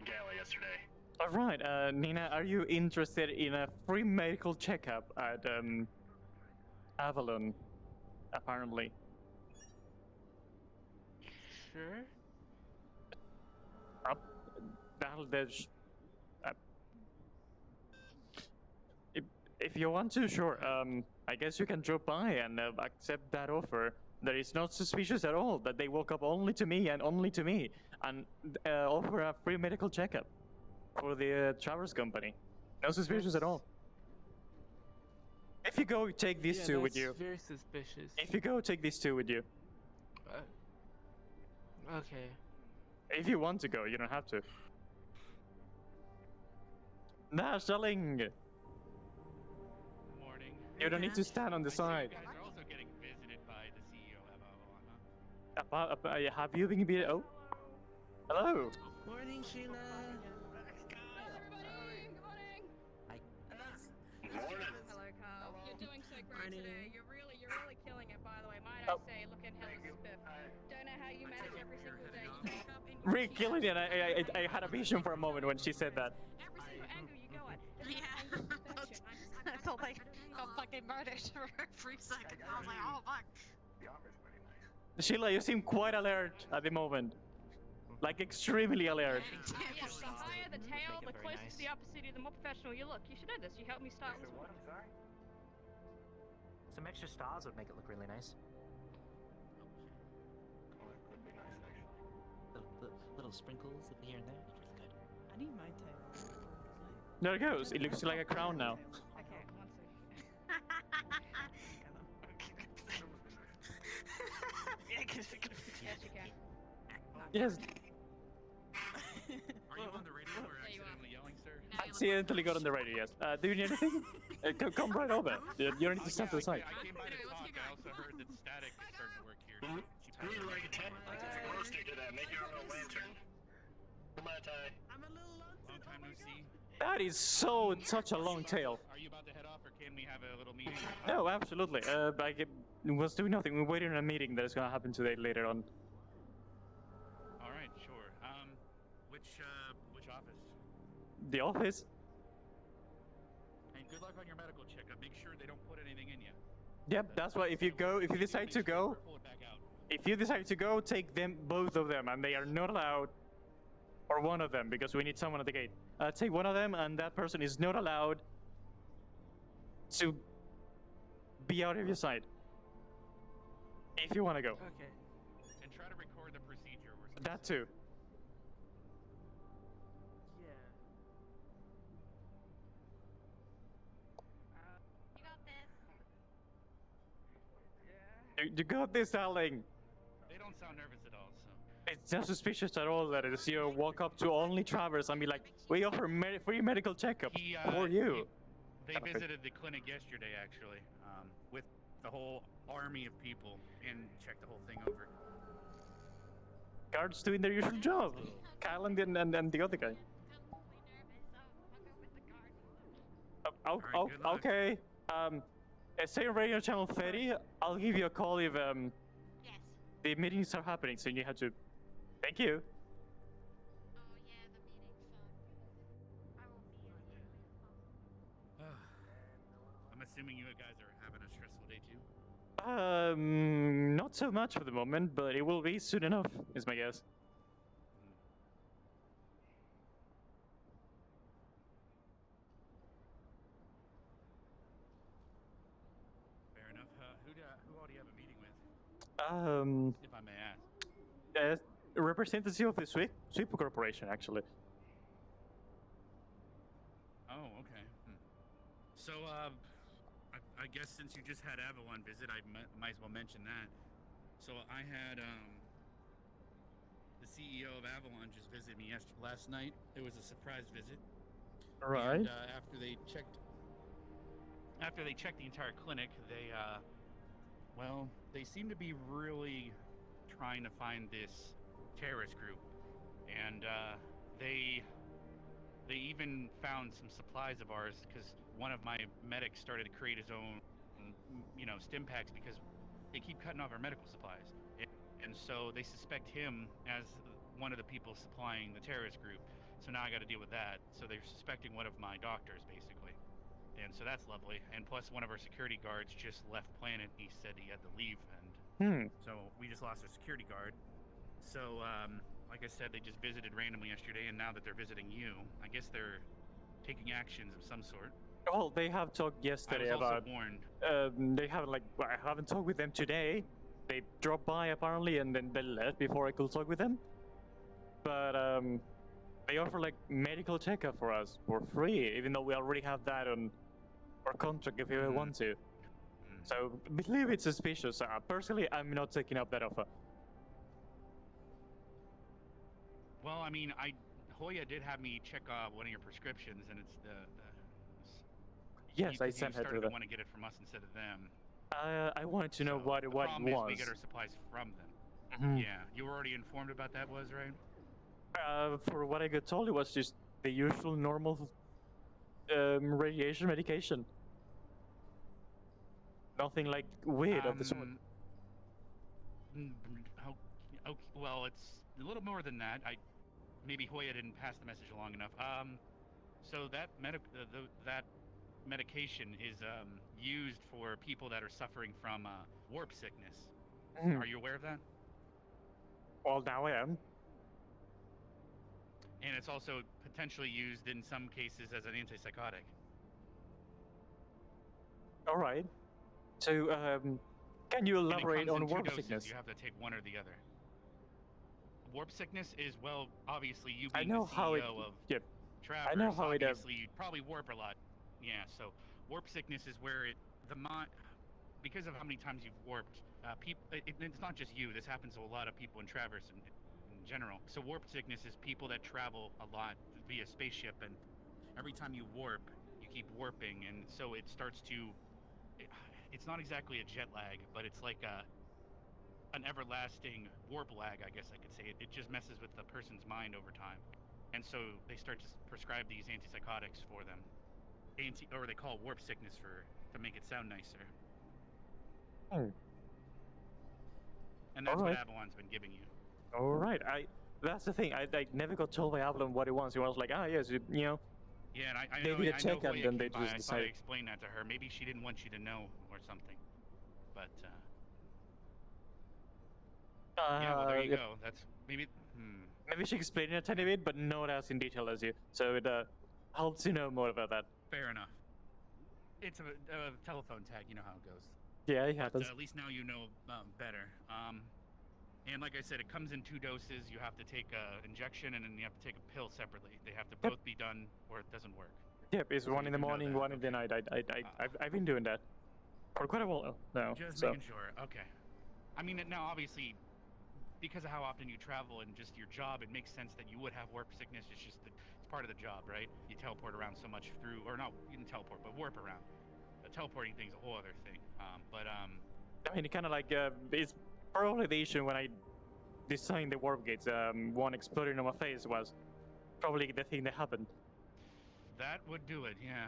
gala yesterday. All right, Nina, are you interested in a free medical checkup at Avalon? Apparently. Sure. There's. If you want to, sure. I guess you can drop by and accept that offer. That is not suspicious at all. That they woke up only to me and only to me, and offer a free medical checkup for the traverse company. No suspicious at all. If you go, take these two with you. Very suspicious. If you go, take these two with you. Okay. If you want to go, you don't have to. Nash, darling! Morning. You don't need to stand on the side. You guys are also getting visited by the CEO of Avalon, huh? Have you been... Oh? Hello! Morning, Sheila! Hello, Carl. You're doing so great today. You're really killing it, by the way. Might Oh. I say, looking hella spiff. Don't know how you manage every single day. You wake up and Really killing it. I had a vision for a moment when she said that. every single angle you go at. Yeah. I felt like I got fucking murdered for a brief second. I was like, oh fuck. Sheila, you seem quite alert at the moment. Like extremely alert. Yes, the higher the tail, the closer to the upper city, the more professional you look. You should know this. You helped me start this one. Some extra stars would make it look really nice. Little sprinkles of here and there. Looks good. I need my tail. There it goes. It looks like a crown now. Okay, one second. Yes, you can. Yes. Are you on the radio or accidentally yelling, sir? Accidentally got on the radio, yes. Do you need anything? Come right over. You don't need to step to the side. I came by to talk. I also heard that static is starting to work here. Who would like a glow stick to that? Make your own lantern. Come on, Ty. I'm a little lonesome. Long time no see. That is such a long tail. Are you about to head off, or can we have a little meeting? No, absolutely. Was doing nothing. We're waiting on a meeting that is gonna happen today later on. All right, sure. Which office? The office? And good luck on your medical checkup. Make sure they don't put anything in you. Yep, that's why if you decide to go, take them, both of them, and they are not allowed, or one of them, because we need someone at the gate. Take one of them, and that person is not allowed to be out of your sight. If you want to go. Okay. And try to record the procedure. That too. Yeah. You got this. You got this, darling. They don't sound nervous at all, so. It's not suspicious at all that it's you walk up to only Travers and be like, we offer free medical checkup for you. They visited the clinic yesterday, actually, with the whole army of people, and checked the whole thing over. Guards doing their usual job. Kyle and the other guy. Okay. Say radio channel 30. I'll give you a call if the meetings are happening, so you have to. Thank you. I'm assuming you guys are having a stressful day too. Not so much for the moment, but it will be soon enough, is my guess. Fair enough. Who all do you have a meeting with? If I may ask. A representative of the Sweep Corporation, actually. Oh, okay. So, I guess since you just had Avalon visit, I might as well mention that. So I had the CEO of Avalon just visit me last night. It was a surprise visit. Right. And after they checked the entire clinic, they they seem to be really trying to find this terrorist group, and they even found some supplies of ours because one of my medics started to create his own, stim packs because they keep cutting off our medical supplies, and so they suspect him as one of the people supplying the terrorist group. So now I got to deal with that. So they're suspecting one of my doctors, basically, and so that's lovely. And plus, one of our security guards just left planet. He said he had to leave, and so we just lost our security guard. So, like I said, they just visited randomly yesterday, and now that they're visiting you, I guess they're taking actions of some sort. Well, they have talked yesterday I was also about. warned. They haven't I haven't talked with them today, they dropped by apparently, and then they left before I could talk with them. But they offer like medical checkup for us for free, even though we already have that on our contract if we ever want to. So believe it's suspicious. Personally, I'm not taking up that offer. Well, I mean, Hoya did have me check one of your prescriptions, and it's Yes, I you sent her started to to the. want to get it from us instead of them. I wanted to know what The it problem is we was. get our supplies from them. Mhm. Yeah, you were already informed about that, was right? For what I got told, it was just the usual normal radiation medication. Nothing like weird of the sort. Well, it's a little more than that. Maybe Hoya didn't pass the message along enough. So that that medication is used for people that are suffering from warp sickness. Mhm. Are you aware of that? Well, now I am. And it's also potentially used in some cases as an antipsychotic. All right. So, can you And it elaborate comes on in two warp doses. sickness? You have to take one or the other. Warp sickness is, well, obviously you I being know the how it. CEO of Yep. Traverse, I know how it. obviously you probably warp a lot. Yeah, so warp sickness is where because of how many times you've warped, it's not just you. This happens to a lot of people in Traverse in general. So warp sickness is people that travel a lot via spaceship, and every time you warp, you keep warping, and so it starts to. It's not exactly a jet lag, but it's like an everlasting warp lag, I guess I could say. It just messes with the person's mind over time. And so they start to prescribe these antipsychotics for them. Or they call it warp sickness to make it sound nicer. Oh. And that's All what right. Avalon's been giving you. All right. That's the thing. I never got told by Avalon what it was. It was like, yes, you know. Yeah, and I They know, did a I check know and Hoya then they came by. just I thought I decided. explained that to her. Maybe she didn't want you to know or something. But, yeah, well, there you Yep. go. That's maybe. Maybe she explained it a tiny bit, but not as in detail as you. So it helps you know more about that. Fair enough. It's a telephone tag. You know how it goes. Yeah, it But happens. at least now you know better. And like I said, it comes in 2 doses. You have to take an injection and then you have to take a pill separately. They have to both be done or it doesn't work. Yep, it's So one you in the do know morning, that, one in the night. I've been doing that for quite a while now. Just So making sure. Okay. I mean, now obviously, because of how often you travel and just your job, it makes sense that you would have warp sickness. It's just that it's part of the job, right? You teleport around so much through, or not, you can teleport, but warp around. The teleporting thing's a whole other thing. I mean, it kind of like it's probably the issue when I designed the warp gates. One exploding on my face was probably the thing that happened. That would do it, yeah.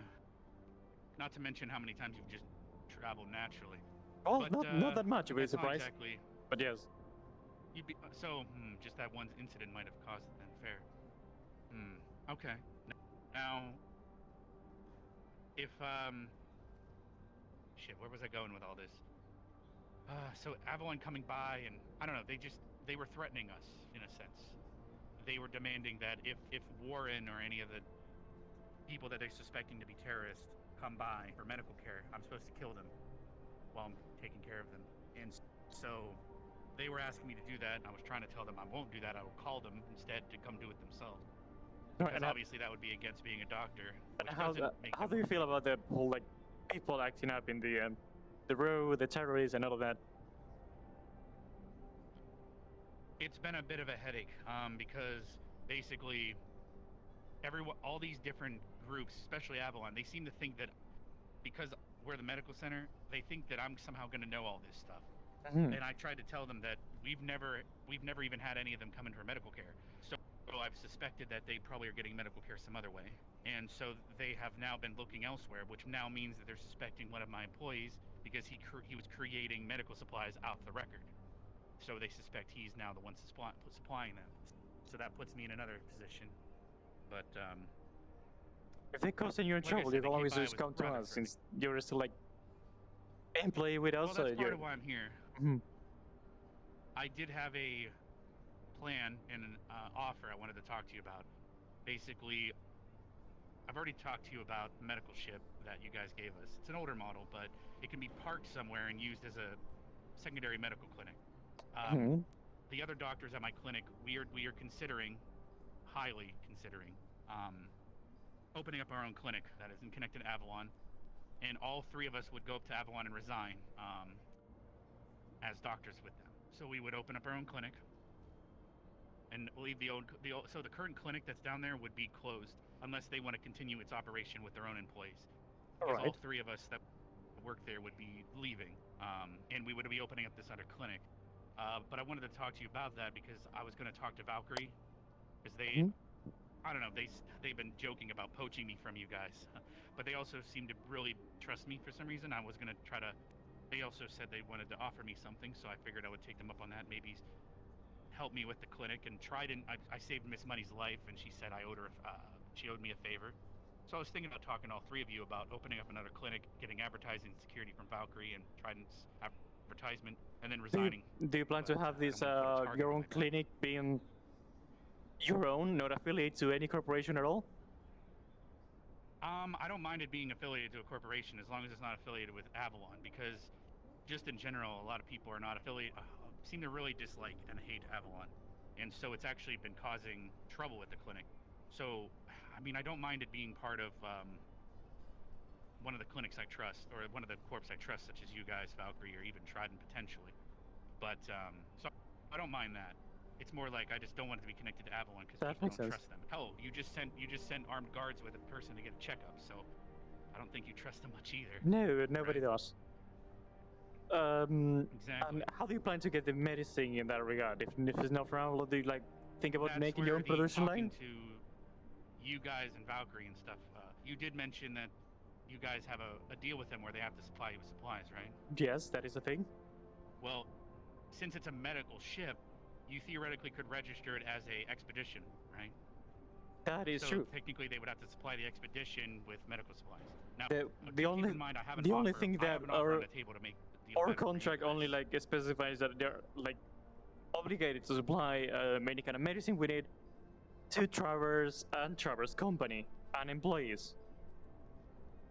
Not to mention how many times you've just traveled naturally. Well, But, not that much. You'd be that's not surprised. exactly. But yes. You'd be so. Just that one incident might have caused it. Then fair. Okay. Now, if shit, where was I going with all this? So Avalon coming by, and I don't know. They were threatening us in a sense. They were demanding that if Warren or any of the people that they're suspecting to be terrorists come by for medical care, I'm supposed to kill them while I'm taking care of them. And so they were asking me to do that, and I was trying to tell them I won't do that. I will call them instead to come do it themselves. Right, Because and obviously that would be against being a doctor. And which how doesn't make how them- do you feel about the whole like people acting up in the row, the terrorists, and all of that? It's been a bit of a headache because basically all these different groups, especially Avalon, they seem to think that because we're the medical center, they think that I'm somehow going to know all this stuff. Mhm. And I tried to tell them that we've never even had any of them come in for medical care. So I've suspected that they probably are getting medical care some other way. And so they have now been looking elsewhere, which now means that they're suspecting one of my employees because he was creating medical supplies off the record. So they suspect he's now the one supplying them. So that puts me in another position. But If they're causing you in like I trouble, said, you they can came always by just with come to us Rutherford. since you're still like employee with us. Well, so that's part you're. of why I'm here. Mhm. I did have a plan and an offer I wanted to talk to you about. Basically, I've already talked to you about the medical ship that you guys gave us. It's an older model, but it can be parked somewhere and used as a secondary medical clinic. Mhm. The other doctors at my clinic, we are considering, highly considering, opening up our own clinic that isn't connected to Avalon, and all three of us would go up to Avalon and resign as doctors with them. So we would open up our own clinic and leave so the current clinic that's down there would be closed unless they want to continue its operation with their own employees. Because all Alright. three of us that work there would be leaving, and we would be opening up this other clinic. But I wanted to talk to you about that because I was going to talk to Valkyrie, because they, I don't know, they've been joking about poaching me from you guys, but they also seem to really trust me for some reason. I was going to try to. They also said they wanted to offer me something, so I figured I would take them up on that. Maybe help me with the clinic and I saved Miss Money's life, and she said I owed her. She owed me a favor. So I was thinking about talking to all three of you about opening up another clinic, getting advertising security from Valkyrie and Trident's advertisement, and then resigning. Do you plan to have this your own clinic being your own, not affiliated to any corporation at all? I don't mind it being affiliated to a corporation as long as it's not affiliated with Avalon, because just in general, a lot of people are not affiliated, seem to really dislike and hate Avalon, and so it's actually been causing trouble with the clinic. So, I mean, I don't mind it being part of one of the clinics I trust, or one of the corps I trust, such as you guys, Valkyrie, or even Trident potentially. But so I don't mind that. It's more like I just don't want it to be connected to Avalon because people don't trust them. Hell, you just sent armed guards with a person to get a checkup, so I don't think you trust them much either. No, nobody does. Exactly. And how do you plan to get the medicine in that regard? If it's not from Avalon, do you like think about That's making your own where production line? To you guys and Valkyrie and stuff, you did mention that you guys have a deal with them where they have to supply you with supplies, right? Yes, that is a thing. Well, since it's a medical ship, you theoretically could register it as a expedition, right? That is so true. Technically, they would have to supply the expedition with medical supplies. Now, The only keep in mind, I have an the only offer. thing I have that an offer our on the table to make the deal our better for you contract guys. only like specifies that they're like obligated to supply any kind of medicine we need to Travers and Travers Company and employees.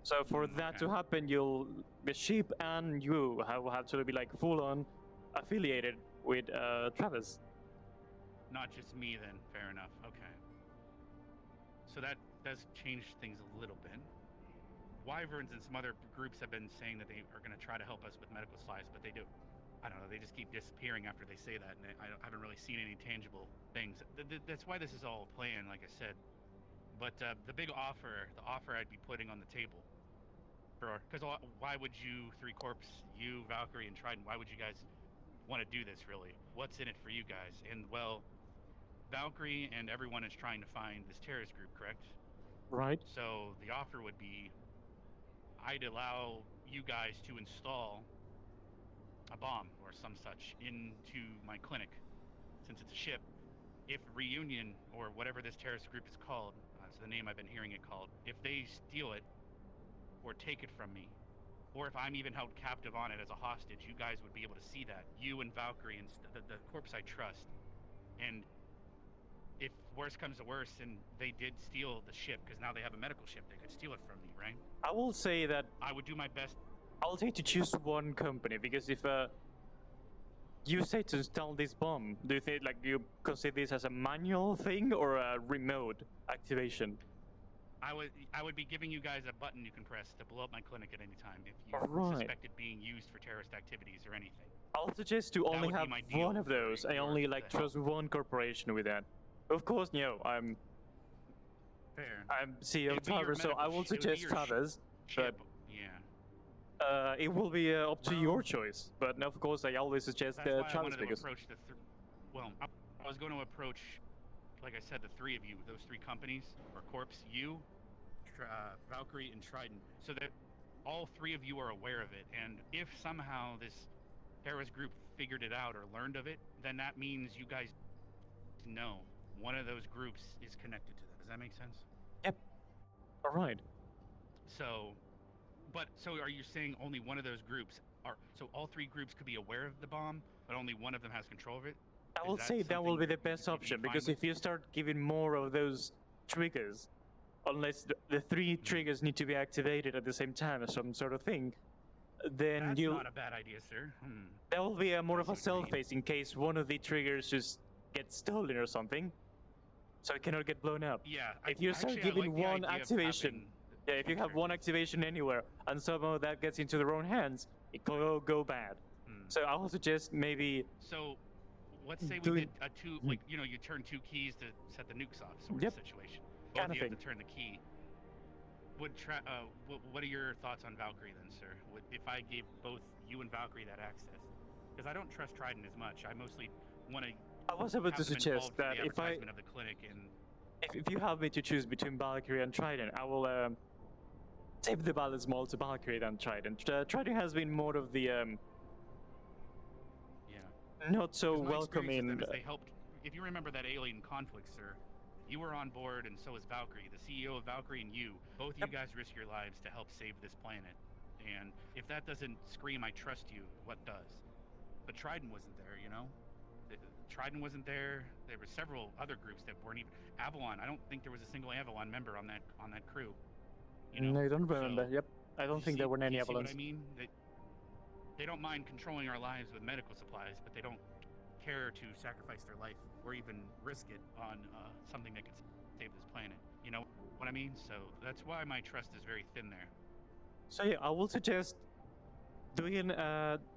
So for that to happen, the ship and you have to be like full on affiliated with Travers. Not just me, then. Fair enough. Okay. So that does change things a little bit. Wyverns and some other groups have been saying that they are going to try to help us with medical supplies, but they do. I don't know. They just keep disappearing after they say that, and I haven't really seen any tangible things. That's why this is all planned, like I said. But the big offer, the offer I'd be putting on the table, because why would you three corps, you, Valkyrie, and Trident, why would you guys want to do this really? What's in it for you guys? And well, Valkyrie and everyone is trying to find this terrorist group, correct? Right. So the offer would be, I'd allow you guys to install a bomb or some such into my clinic, since it's a ship. If Reunion, or whatever this terrorist group is called, that's the name I've been hearing it called, if they steal it or take it from me, or if I'm even held captive on it as a hostage, you guys would be able to see that. You and Valkyrie and the corpse I trust. And if worse comes to worse and they did steal the ship, because now they have a medical ship, they could steal it from me, right? I will say that I would do my best. I'll say to choose one company, because if you say to install this bomb, do you think like you consider this as a manual thing or a remote activation? I would be giving you guys a button you can press to blow up my clinic at any time if you Right. suspect it being used for terrorist activities or anything. I'll suggest to That only would be have my deal one of those. I only like trust one corporation with that. Of course, I'm Fair. I'm CEO of It'd be your Travers, so I medical will sh- it would be suggest your Travers, but yeah. it will be up to your choice. But of course, I always suggest That's why I Travers wanted to because approach I was going to approach, like I said, the three of you, those three companies or corps, you, Valkyrie, and Trident, so that all three of you are aware of it. And if somehow this terrorist group figured it out or learned of it, then that means you guys know one of those groups is connected to that. Does that make sense? Yep. All right. So are you saying only one of those groups so all three groups could be aware of the bomb, but only one of them has control of it? I will say that will be the best option, because if you start giving more of those triggers, unless the three triggers need to be activated at the same time or some sort of thing, then That's you not a bad idea, sir. that will be more of a That seems self phase in case one of the triggers just gets stolen or something, so it cannot get blown up. Yeah. If you start actually, I giving like the one idea of activation, having yeah, if you have one activation anywhere and somehow that gets into the wrong hands, it could all go bad. So I would suggest maybe. So, let's say we doing- did a two, like, you know, you turn 2 keys to set the nukes off, sort Yep. of situation. Both Kinda of you have thing. to turn the key. What are your thoughts on Valkyrie then, sir? If I gave both you and Valkyrie that access? Because I don't trust Trident as much. I mostly want to. I was about to suggest that the if I, advertisement of the clinic and if you have me to choose between Valkyrie and Trident, I will tip the balance more to Valkyrie than Trident. Trident has been more of the not so Because my experience with welcoming. them is they helped. If you remember that alien conflict, sir, you were on board, and so was Valkyrie. The CEO of Valkyrie and you, both of you guys risk your lives to help save this planet. And if that doesn't scream "I trust you," what does? But Trident wasn't there, you know. Trident wasn't there. There were several other groups that weren't even Avalon. I don't think there was a single Avalon member on that crew. You know? No, I don't remember. So, Yep, I don't think there were any you see what Avalons. I mean? They don't mind controlling our lives with medical supplies, but they don't care to sacrifice their life or even risk it on something that could save this planet. You know what I mean? So that's why my trust is very thin there. So yeah, I will suggest doing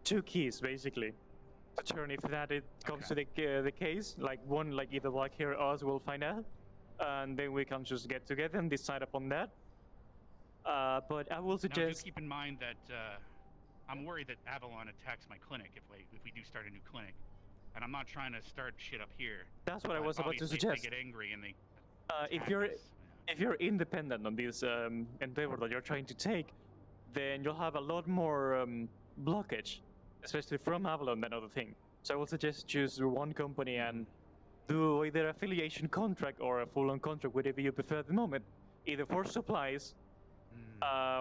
2 keys basically to turn if that it comes to the case. Like one, like either Valkyrie or us will find out, and then we can just get together and decide upon that. But I will Now, do suggest. keep in mind that I'm worried that Avalon attacks my clinic if we do start a new clinic, and I'm not trying to start shit up here. That's what I But was about to obviously, suggest. If they get angry and they If attack you're us, if you're independent on this endeavor that you're trying to take, then you'll have a lot more blockage, especially from Avalon than other thing. So I will suggest choose one company and do either affiliation contract or a full-on contract, whatever you prefer at the moment, either for supplies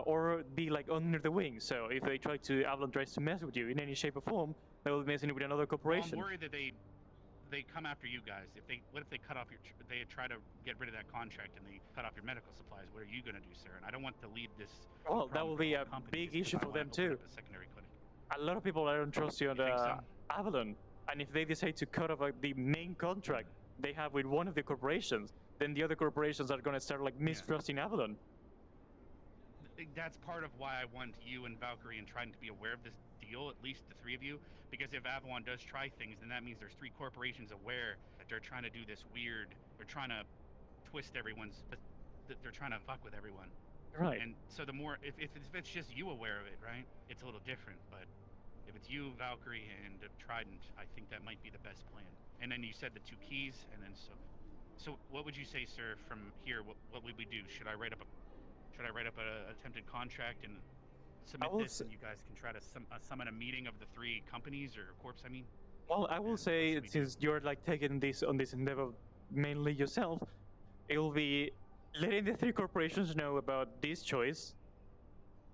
or be like under the wing. So if they try to Avalon tries to mess with you in any shape or form, they will mess with another well, corporation. I'm worried that they come after you guys. What if they cut off they try to get rid of that contract and they cut off your medical supplies? What are you going to do, sir? And I don't want to lead this. Well, that problem will for be the a company big just issue because I for them wanna open too. up a secondary clinic. A lot of people don't trust you on think so? Avalon, and if they decide to cut off the main contract they have with one of the corporations, then the other corporations are going to start like mistrusting Avalon. That's part of why I want you and Valkyrie and Trident to be aware of this deal, at least the 3 of you, because if Avalon does try things, then that means there's 3 corporations aware that they're trying to do this weird, they're trying to twist everyone's, they're trying to fuck with everyone. Right. And so the more, if it's just you aware of it, right, it's a little different, but if it's you, Valkyrie, and Trident, I think that might be the best plan. And then you said the 2 keys, and then so what would you say, sir, from here, what would we do? Should I write up a attempted contract and submit this, and you guys can try to summon a meeting of the 3 companies or corps? I mean. Well, I will say, since you're like taking this on this endeavor mainly yourself, it will be letting the 3 corporations know about this choice,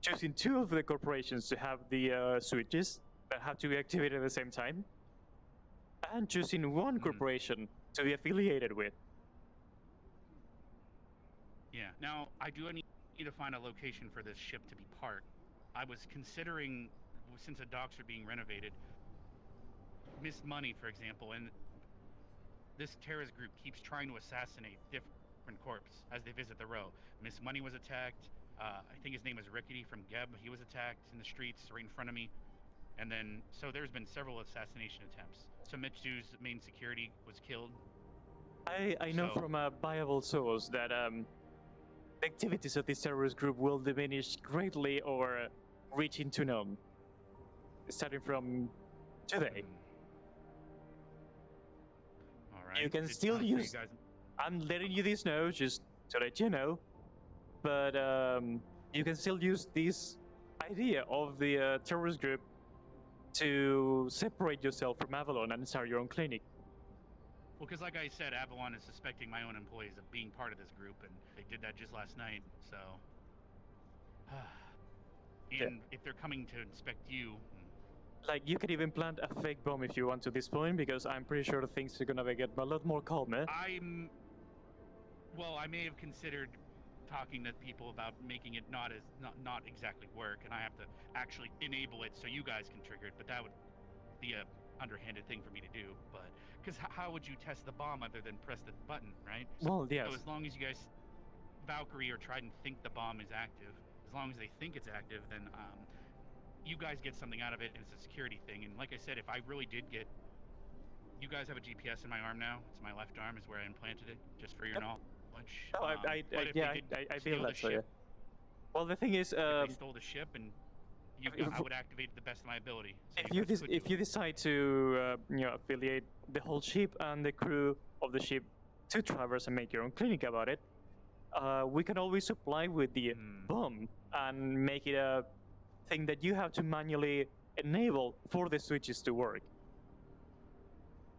choosing 2 of the corporations to have the switches that have to be activated at the same time, and choosing one corporation to be affiliated with. Yeah. Now, I do need to find a location for this ship to be parked. I was considering, since the docks are being renovated, Miss Money, for example, and this terrorist group keeps trying to assassinate different corps as they visit the row. Miss Money was attacked. I think his name is Rickety from Geb. He was attacked in the streets right in front of me. And then, so there's been several assassination attempts. So Mitsu's main security was killed. I know from a viable source that the activities of this terrorist group will diminish greatly or reach into none, starting from today. All right. You can still use. I'm letting you this know just to let you know, but you can still use this idea of the terrorist group to separate yourself from Avalon and start your own clinic. Well, because like I said, Avalon is suspecting my own employees of being part of this group, and they did that just last night, so... and if they're coming to inspect you... Like, you could even plant a fake bomb if you want to this point, because I'm pretty sure things are gonna get a lot more calmer. Well, I may have considered talking to people about making it not exactly work, and I have to actually enable it so you guys can trigger it. But that would be a underhanded thing for me to do. But because how would you test the bomb other than press the button, right? Well, yes. So as long as you guys, Valkyrie or Trident, think the bomb is active, as long as they think it's active, then you guys get something out of it, and it's a security thing. And like I said, if I really did get, you guys have a GPS in my arm now. It's my left arm is where I implanted it, just for your knowledge. Oh, I feel steal that. the So yeah. ship, Well, the thing is, if they stole the ship, and I would activate it to the best of my ability. So if you decide to affiliate the whole ship and the crew of the ship to Traverse and make your own clinic about it, we can always supply with the bomb and make it a thing that you have to manually enable for the switches to work.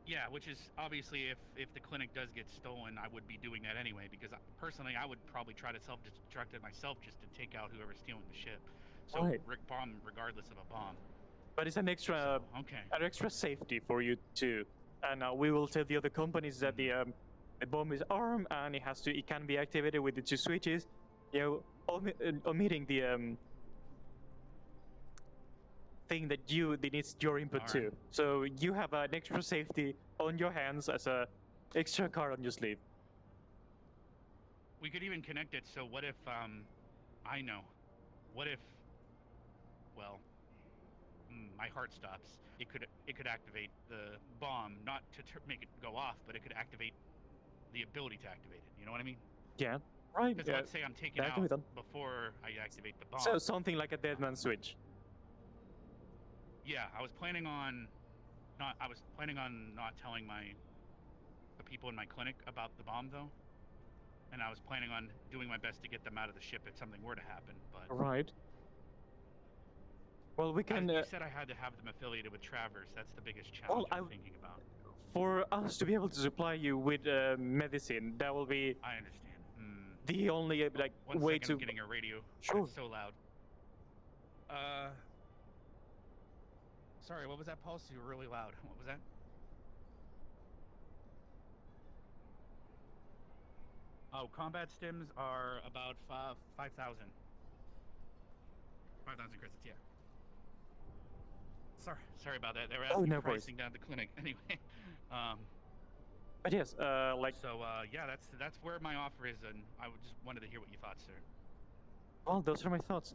Yeah, which is obviously if the clinic does get stolen, I would be doing that anyway, because personally I would probably try to self-destruct it myself just to take out whoever's stealing the ship. So Right. bomb regardless of a bomb. But it's an extra an extra safety for you too. And we will tell the other companies that the bomb is armed and it can be activated with the two switches, omitting the thing that needs your input too. So you have an extra safety on your hands as a extra card on your sleeve. We could even connect it. So what if I know? What if? Well, my heart stops. It could activate the bomb, not to make it go off, but it could activate the ability to activate it. You know what I mean? Yeah. Right. Because let's say I'm taken out before I activate the bomb. So something like a dead man switch. Yeah, I was planning on not telling the people in my clinic about the bomb though, and I was planning on doing my best to get them out of the ship if something were to happen. But right. Well, we can. You said I had to have them affiliated with Traverse. That's the biggest challenge I'm thinking about. For us to be able to supply you with medicine, that will be. I understand. The only One way second, to. I'm getting a radio. Sure. It's so loud. Sorry, what was that, Pulse? You were really loud. What was that? Oh, combat stims are about 5,000. 5,000 crystals, yeah. Sorry about that. They were asking no pricing down the clinic. Anyway, But yes, So yeah, that's where my offer is, and I just wanted to hear what you thought, sir. Well, those are my thoughts.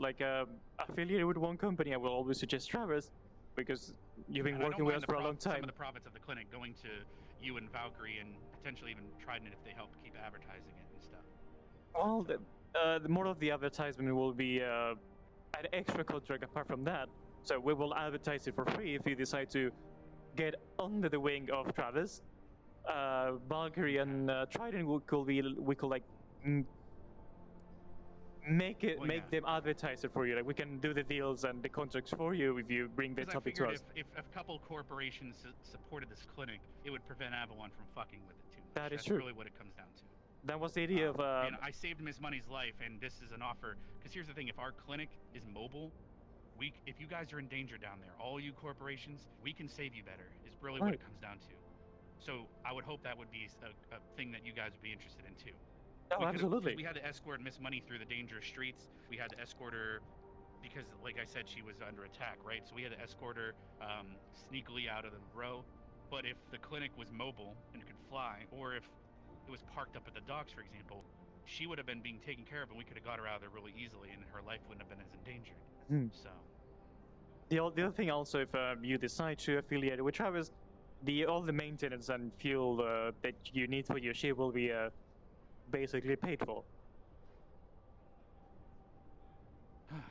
Affiliated with one company, I will always suggest Traverse, because you've been And I working don't with mind us for a long Some time. of the profits of the clinic going to you and Valkyrie, and potentially even Trident if they help keep advertising it and stuff. Well, the more of the advertisement will be an extra contract apart from that. So we will advertise it for free if you decide to get under the wing of Travis. Valkyrie and Trident we could make them advertise it for you. Like we can do the deals and the contracts for you if you bring the 'Cause topic I to figured us. if a couple corporations supported this clinic, it would prevent Avalon from fucking with it too much. That is That's true. really what it comes down to. That was the idea of. And I saved Miss Money's life, and this is an offer. Because here's the thing: if our clinic is mobile, if you guys are in danger down there, all you corporations, we can save you better. Is really what it Right. comes down to. So I would hope that would be a thing that you guys would be interested in too. Oh, absolutely. We had to escort Miss Money through the dangerous streets. We had to escort her because, like I said, she was under attack, right? So we had to escort her sneakily out of the row. But if the clinic was mobile and could fly, or if it was parked up at the docks, for example, she would have been being taken care of, and we could have got her out of there really easily, and her life wouldn't have been as endangered. So. The other thing also, if you decide to affiliate with Travis, all the maintenance and fuel that you need for your ship will be basically paid for.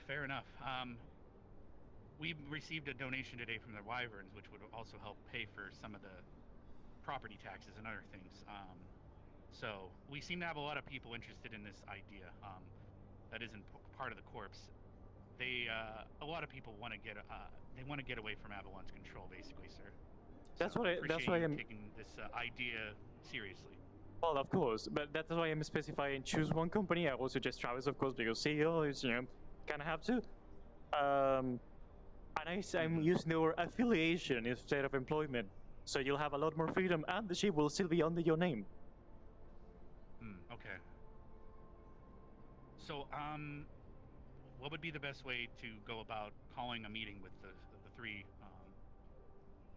Fair enough. We received a donation today from the Wyverns, which would also help pay for some of the property taxes and other things. So we seem to have a lot of people interested in this idea. That isn't part of the corpse. A lot of people want to get away from Avalon's control, basically, sir. That's So what I. appreciate That's why you I'm. taking this idea seriously. Well, of course, but that's why I'm specifying choose one company. I will suggest Travis, of course, because CEO is kind of have to. And I'm using the word affiliation instead of employment, so you'll have a lot more freedom, and the ship will still be under your name. Okay. So, what would be the best way to go about calling a meeting with the three?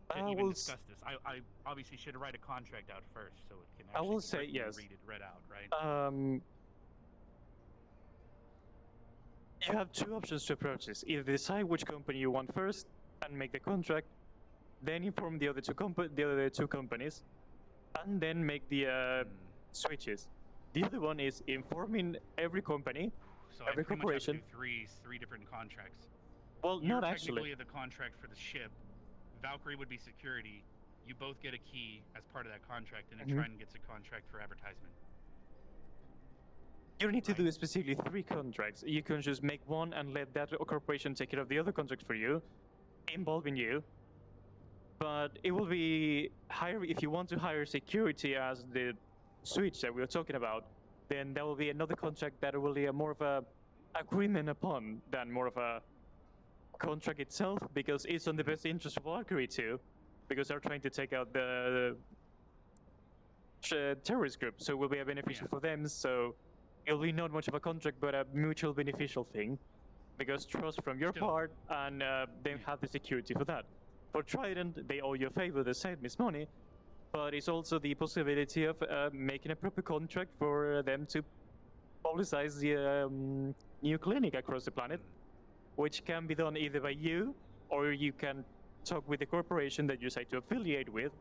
To I even will discuss this. I obviously should write a contract out first, so it can I actually will be say written and yes. read out, right? You have two options to approach this. Either decide which company you want first and make the contract, then inform the other two companies, and then make the switches. The other one is informing every company, So every I pretty much have to corporation. do three different contracts. Well, You're not technically actually. the contract for the ship. Valkyrie would be security. You both get a key as part of that contract, and then Mhm. Triton gets a contract for advertisement. You don't need to do specifically 3 contracts. You can just make one and let that corporation take care of the other contract for you, involving you. But it will be higher if you want to hire security as the switch that we were talking about. Then there will be another contract that will be more of a agreement upon than more of a contract itself, because it's on the best interest of Valkyrie too, because they're trying to take out the terrorist group, so it will be a beneficial for them. So it'll be not much of a contract, but a mutual beneficial thing, because trust from your part, and they have the security for that. For Trident, they owe you a favor, they sent me money, but it's also the possibility of making a proper contract for them to publicize the new clinic across the planet, which can be done either by you, or you can talk with the corporation that you decide to affiliate with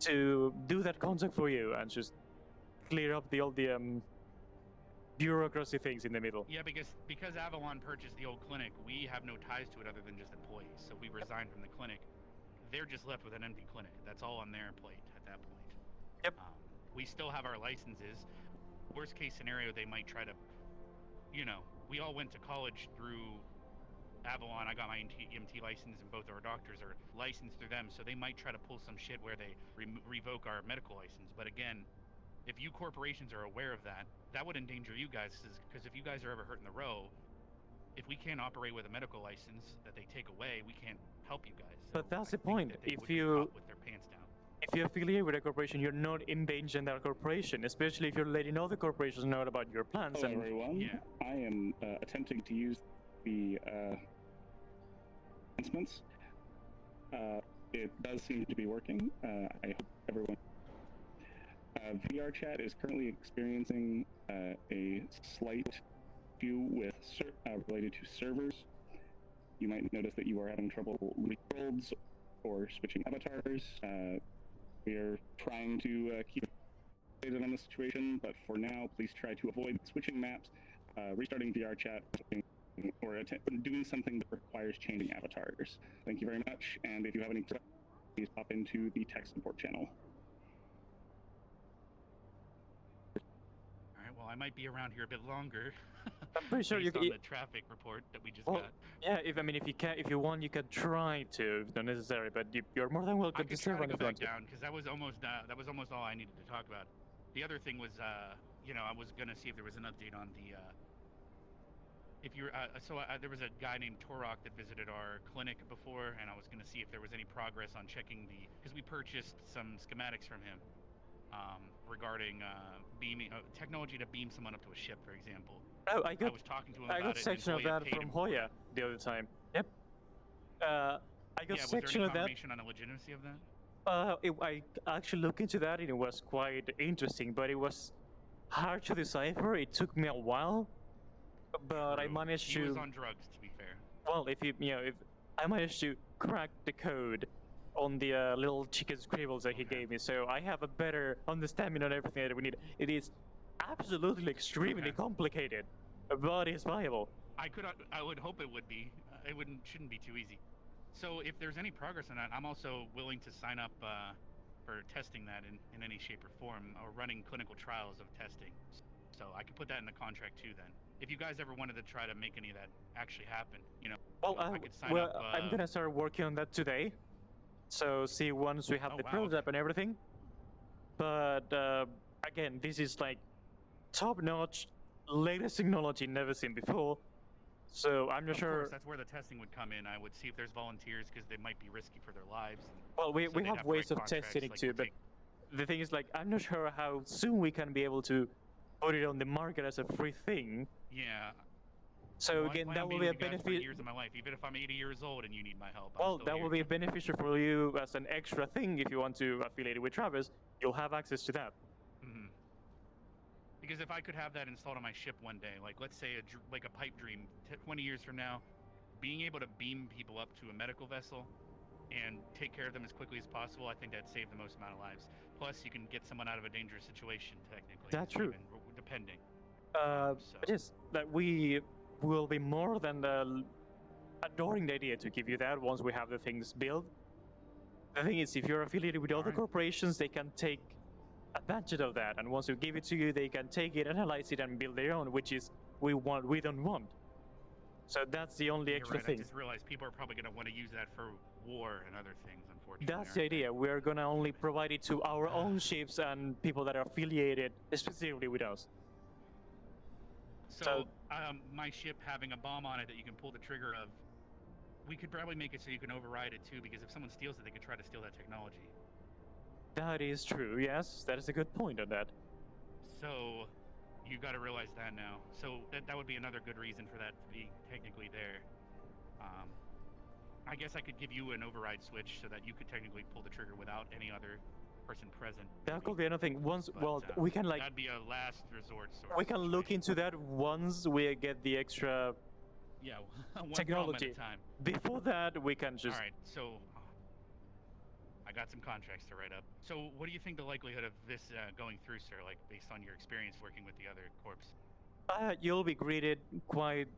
to do that contract for you and just clear up all the bureaucracy things in the middle. Yeah, because Avalon purchased the old clinic, we have no ties to it other than just employees. So if we resign from the clinic, they're just left with an empty clinic. That's all on their plate at that point. Yep. We still have our licenses. Worst case scenario, they might try to, we all went to college through Avalon. I got my EMT license, and both our doctors are licensed through them. So they might try to pull some shit where they revoke our medical license. But again, if you corporations are aware of that, that would endanger you guys, because if you guys are ever hurt in the row, if we can't operate with a medical license that they take away, we can't help you guys. So But that's I the think point. that they If would be you caught with their pants down. if you affiliate with a corporation, you're not endangering that corporation, especially if you're letting other corporations know about your plans. Hello, And everyone. I am attempting to use the announcements. It does seem to be working. I hope everyone. VR chat is currently experiencing a slight issue with related to servers. You might notice that you are having trouble rebuilds or switching avatars. We are trying to keep updated on the situation, but for now, please try to avoid switching maps, restarting VR chat, or doing something that requires changing avatars. Thank you very much, and if you have any questions, please pop into the tech support channel. All right. Well, I might be around here a bit longer. I'm pretty sure you based can. on the traffic report that we just Well, got. yeah. If you want, you can try to, if not necessary. But you're more than I welcome to could stay try to around go if you back want to. down because that was almost all I needed to talk about. The other thing was, I was gonna see if there was an update on the. There was a guy named Torok that visited our clinic before, and I was gonna see if there was any progress on checking because we purchased some schematics from him, regarding beaming technology to beam someone up to a ship, for example. Oh, I was talking to him I about got it. section and of Hoya that paid from him for it. Hoya the other time. Yep. I got Yeah, was section there of any that. confirmation on the legitimacy of that? I actually looked into that and it was quite interesting, but it was hard to decipher. It took me a while, but I True. managed He to. was on drugs, to be fair. Well, if I managed to crack the code on the little chicken scribbles that he gave me, so I have a better understanding on everything that we need. It is absolutely extremely complicated, but it's viable. I would hope it would be. It shouldn't be too easy. So if there's any progress on that, I'm also willing to sign up for testing that in any shape or form, or running clinical trials of testing. So I could put that in the contract too. Then, if you guys ever wanted to try to make any of that actually happen, I could sign up. I'm gonna start working on that today. So see once we have the prototype and everything. But again, this is like top-notch, latest technology never seen before. So I'm not Of sure. course, that's where the testing would come in. I would see if there's volunteers because they might be risky for their lives. Well, we so they'd have to ways write of testing it contracts, too, like, but the thing is, like, I'm not sure how soon we can be able to put it on the market as a free thing. Yeah. So Well, I again, plan that on will being be a with you guys for benefit. years of my life, even if I'm 80 years old and you need my help. I'm Well, still that here. will be beneficial for you as an extra thing if you want to affiliate it with Travis. You'll have access to that. Mhm. Because if I could have that installed on my ship one day, like let's say like a pipe dream, 20 years from now, being able to beam people up to a medical vessel and take care of them as quickly as possible, I think that'd save the most amount of lives. Plus, you can get someone out of a dangerous situation, technically. That's true. Depending. But yes, that we will be more than adoring the idea to give you that once we have the things built. The thing is, if you're affiliated with other corporations, they can take advantage of that, and once we give it to you, they can take it, analyze it, and build their own, which is we don't want. So that's the only You're extra right, thing. I just realized people are probably going to want to use that for war and other things, unfortunately. That's the idea. We're gonna only provide it to our own ships and people that are affiliated specifically with us. So, my ship having a bomb on it that you can pull the trigger of, we could probably make it so you can override it too, because if someone steals it, they could try to steal that technology. That is true. Yes, that is a good point on that. So, you got to realize that now. So that would be another good reason for that to be technically there. I guess I could give you an override switch so that you could technically pull the trigger without any other person present. That could be another thing. Once, But, well, we can like that'd be a last resort sort we of can look into that once we get the extra Yeah, one technology. problem at a time. Before that, we can just. All right, so I got some contracts to write up. So, what do you think the likelihood of this going through, sir? Like based on your experience working with the other corps? You'll be greeted quite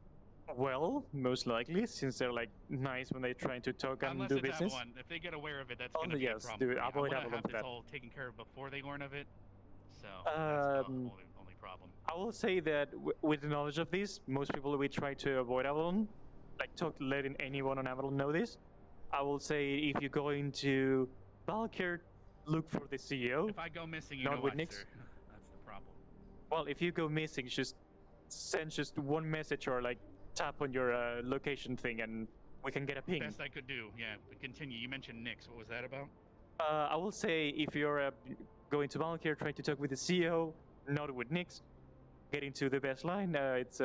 well, most likely, since they're like nice when they're trying to talk and Unless do it's business. Avalon. If they get aware of it, that's Oh, going to be yes, a problem. dude, for me. avoid I Avalon want to have for this that. all taken care of before they learn of it. So that's the only problem. I will say that with the knowledge of this, most people will try to avoid Avalon, like letting anyone on Avalon know this. I will say if you go into Valkyr, look for the CEO. If I go missing, you not know with why, Nix. sir. That's the problem. Well, if you go missing, just send just one message or like tap on your location thing, and we can get a ping. Best I could do. Yeah, but continue. You mentioned Nix. What was that about? I will say if you're going to Valkyr, trying to talk with the CEO, not with Nix, get into the best line. It's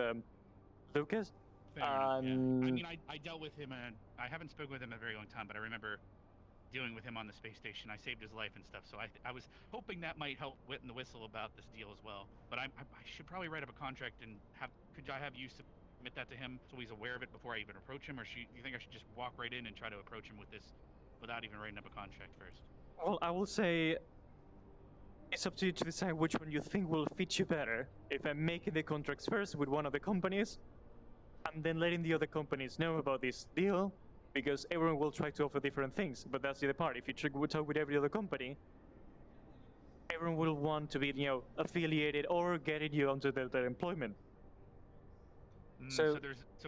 Lucas. Fair enough, yeah. I mean, I dealt with him, and I haven't spoken with him in a very long time, but I remember dealing with him on the space station. I saved his life and stuff, so I was hoping that might help wet the whistle about this deal as well. But I should probably write up a contract and could I have you submit that to him so he's aware of it before I even approach him, or you think I should just walk right in and try to approach him with this without even writing up a contract first? Well, I will say it's up to you to decide which one you think will fit you better. If I'm making the contracts first with one of the companies, and then letting the other companies know about this deal, because everyone will try to offer different things. But that's the other part. If you talk with every other company, everyone will want to be, affiliated or getting you onto their employment. So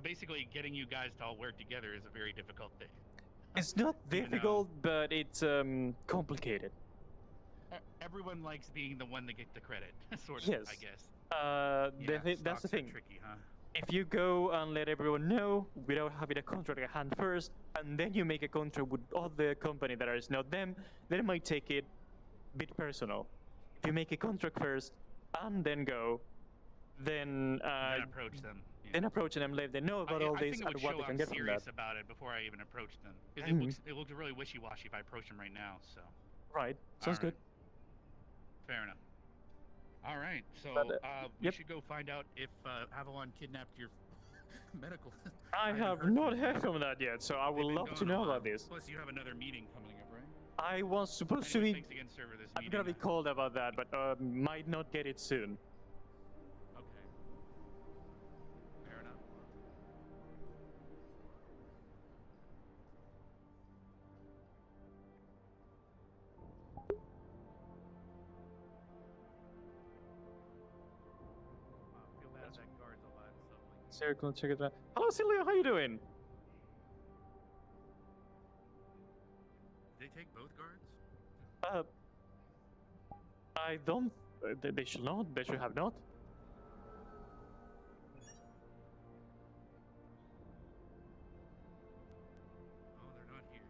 basically, getting you guys to all work together is a very difficult thing. It's not difficult, but it's complicated. Everyone likes being the one to get the credit, sort of. Yes. I guess. That's the thing. Tricky, huh? If you go and let everyone know without having a contract at hand first, and then you make a contract with other company that is not them, then it might take it a bit personal. If you make a contract first and then go, then approach them. Then approach them, let them know about all I this think it and would what show they can I'm get from that. serious about it before I even approach them, because it looks really wishy-washy if I approach them right now. So. Right. Sounds good. Fair enough. All right, so we should go find out if Avalon kidnapped your medical. I have not heard from that yet, so I would love to know about this. Plus, you have another meeting coming up, right? I was supposed to be. Thanks again, sir, for this I'm meeting. gonna be called about that, but might not get it soon. Okay. Fair enough. Feel bad that guard's alive and stuff like that. Sarah, go check it out. Hello, Celia. How you doing? Did they take both guards? I don't. They should not. They should have not. Oh, they're not here.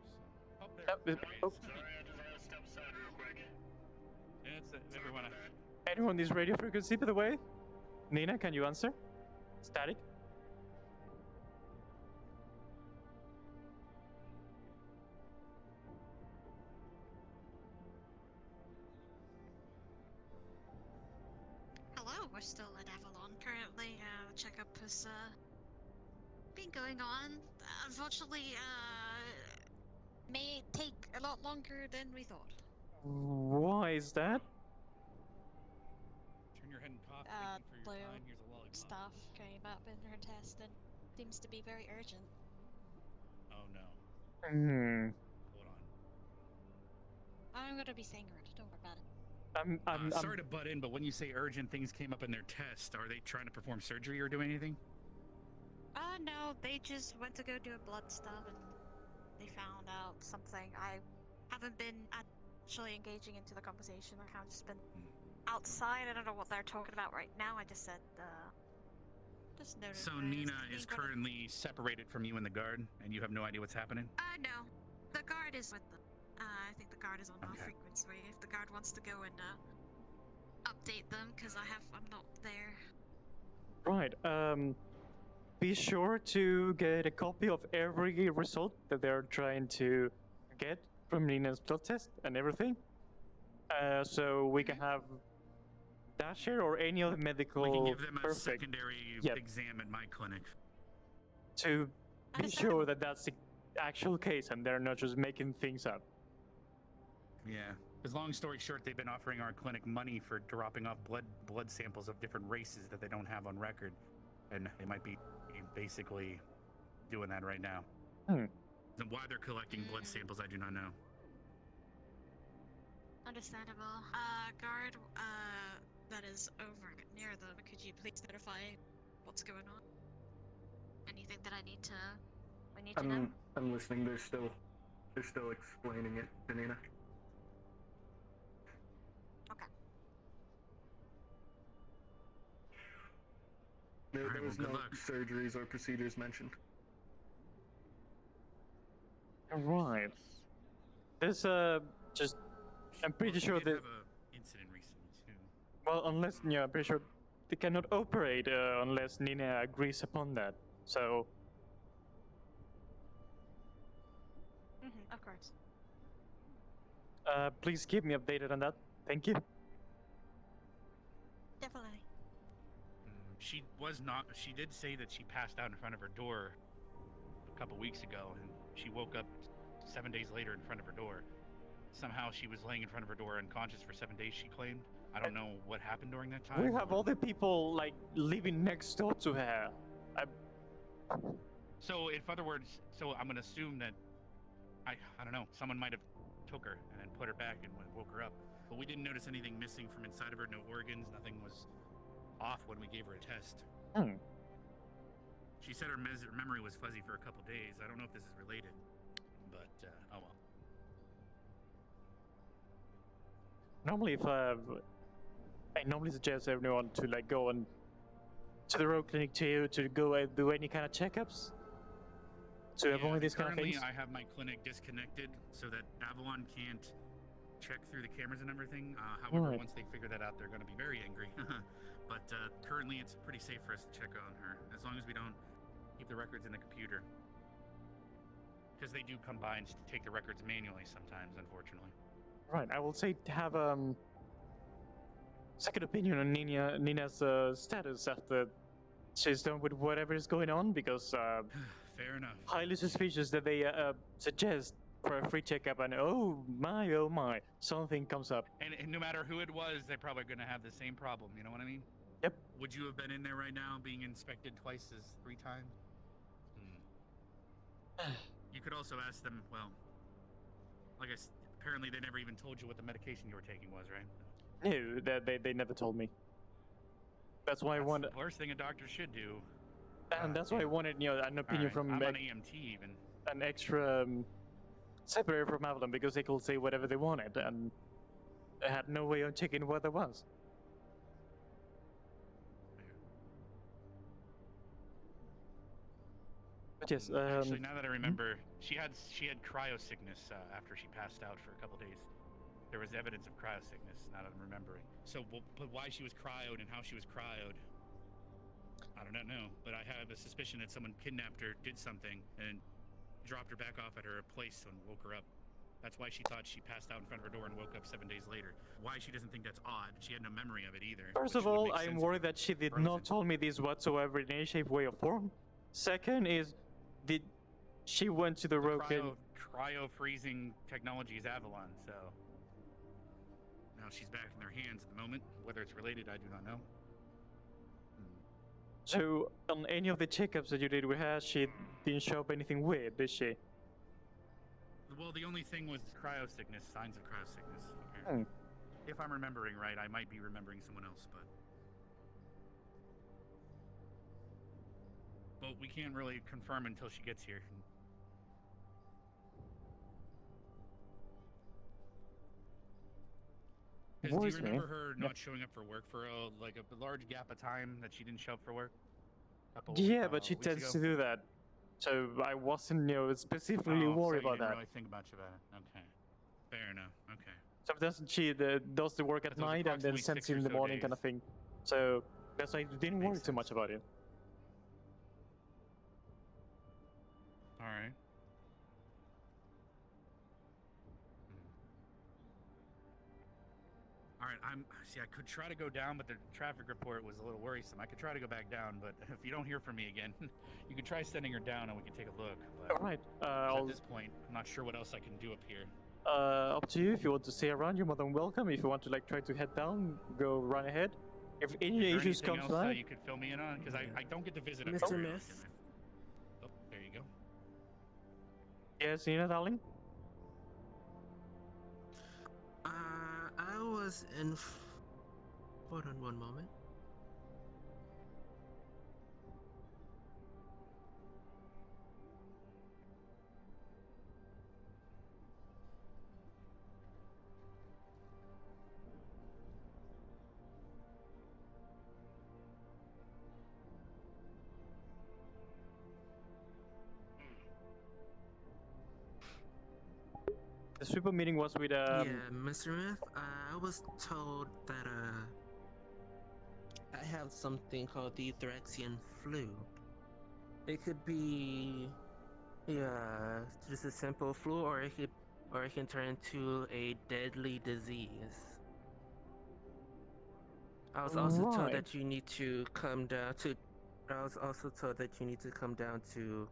So. Oh, there. Oh. Sorry, I just had to step aside real quick. Yeah, it's everyone. Anyone is radio frequency, by the way? Nina, can you answer? Static? Hello, we're still at Avalon currently. Checkup has been going on. Unfortunately, may take a lot longer than we thought. Why is that? Turn your head and cough. Thank you for your time. Here's a lollipop. Stuff came up in her test and seems to be very urgent. Oh no. Hmm. Hold on. I'm gonna be saying it. Don't worry about it. I'm Sorry to butt in, but when you say urgent things came up in their test, are they trying to perform surgery or do anything? No, they just went to go do a blood stuff and they found out something. I haven't been actually engaging into the conversation. I kind of just been outside. I don't know what they're talking about right now. I just said, just noticed. So Nina is currently separated from you in the guard, and you have no idea what's happening? No. The guard is with them. I think the guard is on our frequency. If the guard wants to go and, update them, because I'm not there. Right. Be sure to get a copy of every result that they're trying to get from Nina's blood test and everything. So we can have Dasher or any other medical. We can give them a secondary exam at my clinic. To be sure that that's the actual case and they're not just making things up. Yeah. Because long story short, they've been offering our clinic money for dropping off blood samples of different races that they don't have on record, and they might be basically doing that right now. And why they're collecting blood samples, I do not know. Understandable. Guard, that is over near them. Could you please notify what's going on? Anything that I need to know? I'm listening. They're still explaining it to Nina. Okay. There was no surgeries or procedures mentioned. Right. There's just. I'm pretty sure that. Have a incident recently too. Well, unless I'm pretty sure they cannot operate unless Nina agrees upon that. So. Of course. Please keep me updated on that. Thank you. Definitely. She was not. She did say that she passed out in front of her door a couple weeks ago, and she woke up 7 days later in front of her door. Somehow she was laying in front of her door unconscious for 7 days, she claimed. I don't know what happened during that time. We have all the people like living next door to her. So, in other words, so I'm gonna assume that I don't know, someone might have took her and then put her back and woke her up. But we didn't notice anything missing from inside of her. No organs. Nothing was off when we gave her a test. She said her memory was fuzzy for a couple days. I don't know if this is related, but oh well. Normally, if I normally suggest everyone to like go on to the road clinic to go and do any kind of checkups to avoid these kind of things. Currently, I have my clinic disconnected so that Avalon can't check through the cameras and everything. However, once they figure that out, they're going to be very angry. But currently, it's pretty safe for us to check on her, as long as we don't keep the records in the computer. Because they do come by and take the records manually sometimes, unfortunately. Right, I will say to have second opinion on Nina's status after she's done with whatever is going on, because fair enough. Highly suspicious that they suggest for a free checkup, and oh my, something comes up. And no matter who it was, they're probably going to have the same problem. You know what I mean? Yep. Would you have been in there right now, being inspected twice as 3 times? You could also ask them. Well, like apparently they never even told you what the medication you were taking was, right? No, they never told me. That's why I wanted. The worst thing a doctor should do. And that's why I wanted, an opinion from I'm an EMT even. an extra separated from Avalon, because they could say whatever they wanted, and I had no way of checking what there was. But yes, actually, now that I remember, she had cryo sickness after she passed out for a couple days. there was evidence of cryo sickness, now that I'm remembering. So, but why she was cryoed and how she was cryoed, I don't know. But I have a suspicion that someone kidnapped her, did something, and dropped her back off at her place and woke her up. That's why she thought she passed out in front of her door and woke up 7 days later. Why she doesn't think that's odd. She had no memory of it either. First which of would all, make I'm sense worried if that she did frozen. not tell me this whatsoever in any shape, way, or form. Second is, did she went to the Roken? Cryo freezing technology is Avalon, so now she's back in their hands at the moment. Whether it's related, I do not know. So, on any of the checkups that you did with her, she didn't show up anything weird, did she? Well, the only thing was cryo sickness, signs of cryo sickness. Hmm. If I'm remembering right, I might be remembering someone else, but we can't really confirm until she gets here. Do you Worries me. remember her not showing up for work for a large gap of time that she didn't show up for work? Yeah, but she weeks tends ago? to do that. So I wasn't, specifically Oh, worried so you about didn't that. really think much about it. Okay, fair enough. Okay. Sometimes she does the work at That was night and then approximately sends 6 it or in the so morning, kind of days. thing. So that's why I didn't worry too much about it. All right. All right, I could try to go down, but the traffic report was a little worrisome. I could try to go back down, but if you don't hear from me again, you could try sending her down and we can take a look. But All right. at this point, I'm not sure what else I can do up here. Up to you. If you want to stay around, you're more than welcome. If you want to try to head down, go run ahead. If any Is there issues anything comes else by, you could fill me in on? Because I don't get to visit up Mr. here very Myth? often. Oh, there you go. yes, Nina, darling. I was in. Hold on one moment. The super meeting was with Yeah, Mr. Myth, I was told that I have something called the Thraxian flu. It could be just a simple flu, or it can turn into a deadly disease. I was also told Right. that you need to come down to. I was also told that you need to come down to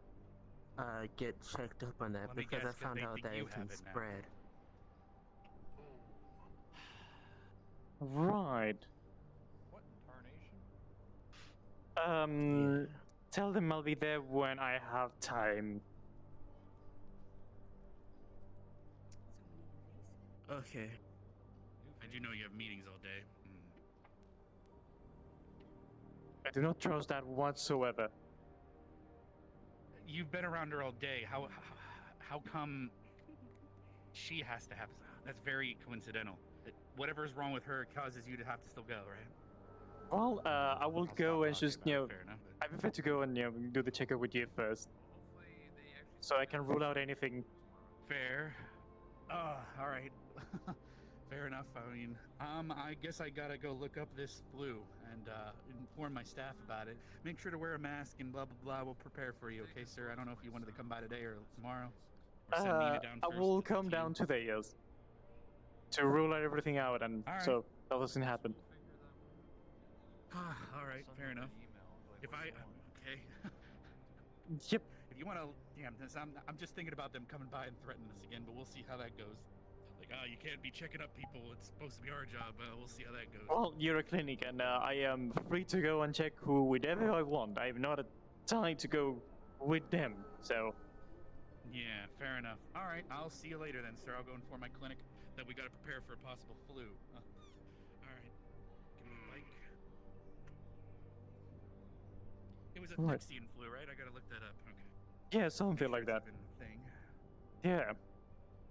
get checked up on that Let me because guess, I 'cause found they out think that you it can have it now. spread. right. What tarnation? Tell them I'll be there when I have time. Okay. I do know you have meetings all day. I do not trust that whatsoever. You've been around her all day. How come she has to have? That's very coincidental. Whatever's wrong with her causes you to have to still go, right? Well, I will go and just, Fair enough. I prefer to go and, do the checkup with you first. So I can rule out anything. Fair. All right. Fair enough. I mean, I guess I gotta go look up this flu and inform my staff about it. Make sure to wear a mask and blah blah blah. We'll prepare for you, okay, sir? I don't know if you wanted to come by today or tomorrow. Or send Nina down I first. will It's up come to you. down today, yes. To rule out everything out, and All right. so that doesn't happen. All right. Fair enough. If I okay. Yep. If you want to, damn this, I'm just thinking about them coming by and threatening us again, but we'll see how that goes. Like, you can't be checking up people. It's supposed to be our job. We'll see how that goes. Well, you're a clinic, and I am free to go and check whoever I want. I'm not tied to go with them, so. Yeah, fair enough. All right, I'll see you later then, sir. I'll go inform my clinic that we got to prepare for a possible flu. All right, give me a bike. It was a Right. Thixian flu, right? I gotta look that up. Okay. Yeah, something like that. Thing. Yeah.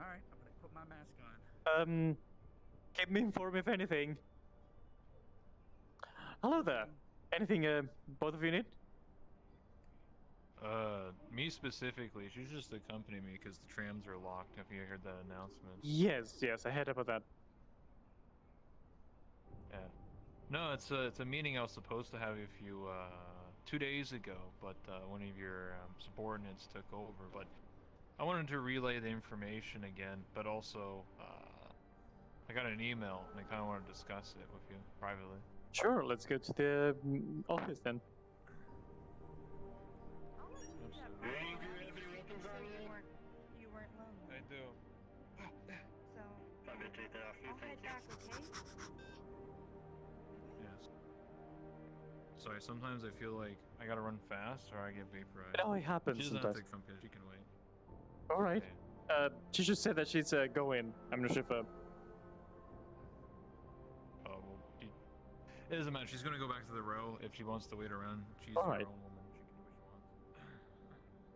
All right, I'm gonna put my mask on. Keep me informed if anything. Hello there. Anything, both of you need? Me specifically, she's just accompanying me because the trams are locked. Have you heard that announcement? Yes, I heard about that. Yeah. No, it's a meeting I was supposed to have with you 2 days ago, but one of your subordinates took over. But I wanted to relay the information again, but also I got an email and I kind of want to discuss it with you privately. Sure, let's go to the office then. You weren't lonely. I do. So I'll head back, okay? Yes. Sorry, sometimes I feel like I gotta run fast or I get vaporized. It only happens She doesn't sometimes. have to come here. She can wait. All right. She just said that she's going. I'm not sure if. Oh well, it doesn't matter. She's gonna go back to the row if she wants to wait around. She's her All right. own woman. She can do what she wants.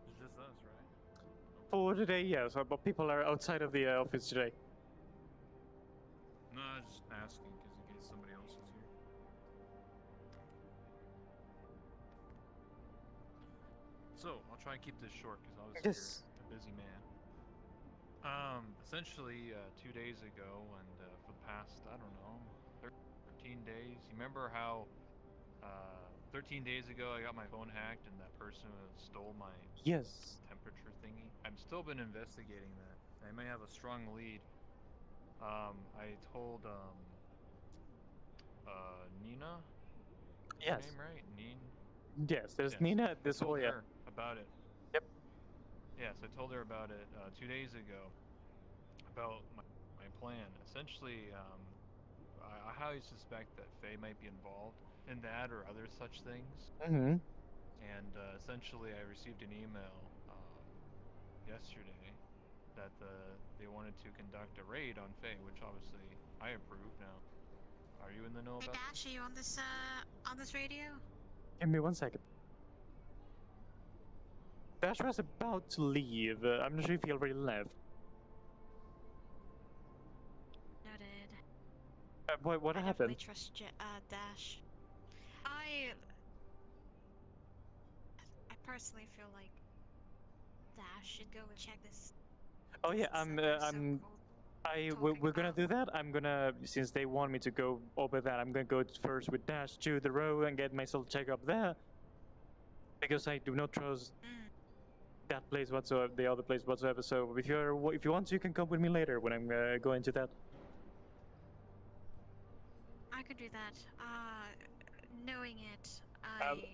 It's just us, right? For today, yes, but people are outside of the office today. No, I was just asking because in case somebody else is here. So I'll try and keep this short because obviously Yes. you're a busy man. Essentially, 2 days ago, and for the past, I don't know, 13 days. You remember how 13 days ago I got my phone hacked and that person stole my Yes. temperature thingy? I've still been investigating that. I may have a strong lead. I told Nina. Is her Yes. name right? Yes, there's Yes. Nina, I there's told Hoya. her about it. Yep. Yes, I told her about it 2 days ago. About my plan. Essentially, I highly suspect that Faye might be involved in that or other such things. Mm-hmm. And essentially, I received an email yesterday that they wanted to conduct a raid on Faye, which obviously I approve now. Are you in the know Hey about Dash, are you on this radio? Give me 1 second. Dash was about to leave. I'm not sure if he already left. Noted. What I happened? definitely trust Dash. I personally feel like Dash should go and check this. Oh yeah, we're gonna do that. I'm gonna, since they want me to go over that, I'm gonna go first with Dash to the row and get myself checked up there. Because I do not trust that place whatsoever, the other place whatsoever. So if you want, you can come with me later when I'm going to that. I could do that. Knowing it,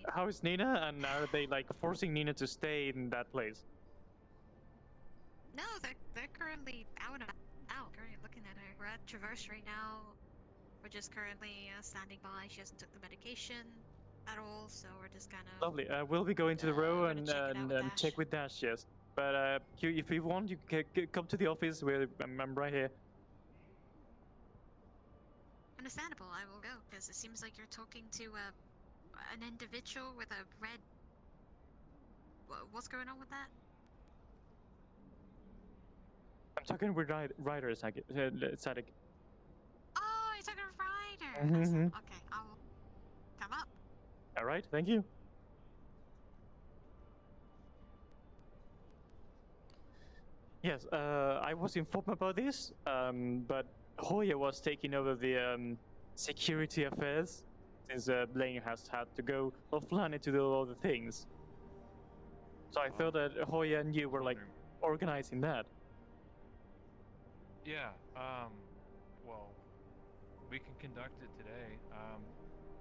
How is Nina? And are they like forcing Nina to stay in that place? No, they're currently out. Currently looking at her. We're at Traverse right now. We're just currently standing by. She hasn't took the medication at all, so we're just kind of. Lovely. We'll be going to the row and Dash. check with Dash. Yes. But if you want, you can come to the office. Where I'm right here. Understandable. I will go because it seems like you're talking to an individual with a red. What's going on with that? I'm talking with Ryder, Sadik. Oh, you're talking with Ryder. Mhm. Awesome. Okay, I will come up. All right. Thank you. Yes. I was informed about this. But Hoya was taking over the security affairs since Blaine has had to go offline to do all the things. So I thought that Hoya and you were like organizing that. Yeah, well, we can conduct it today.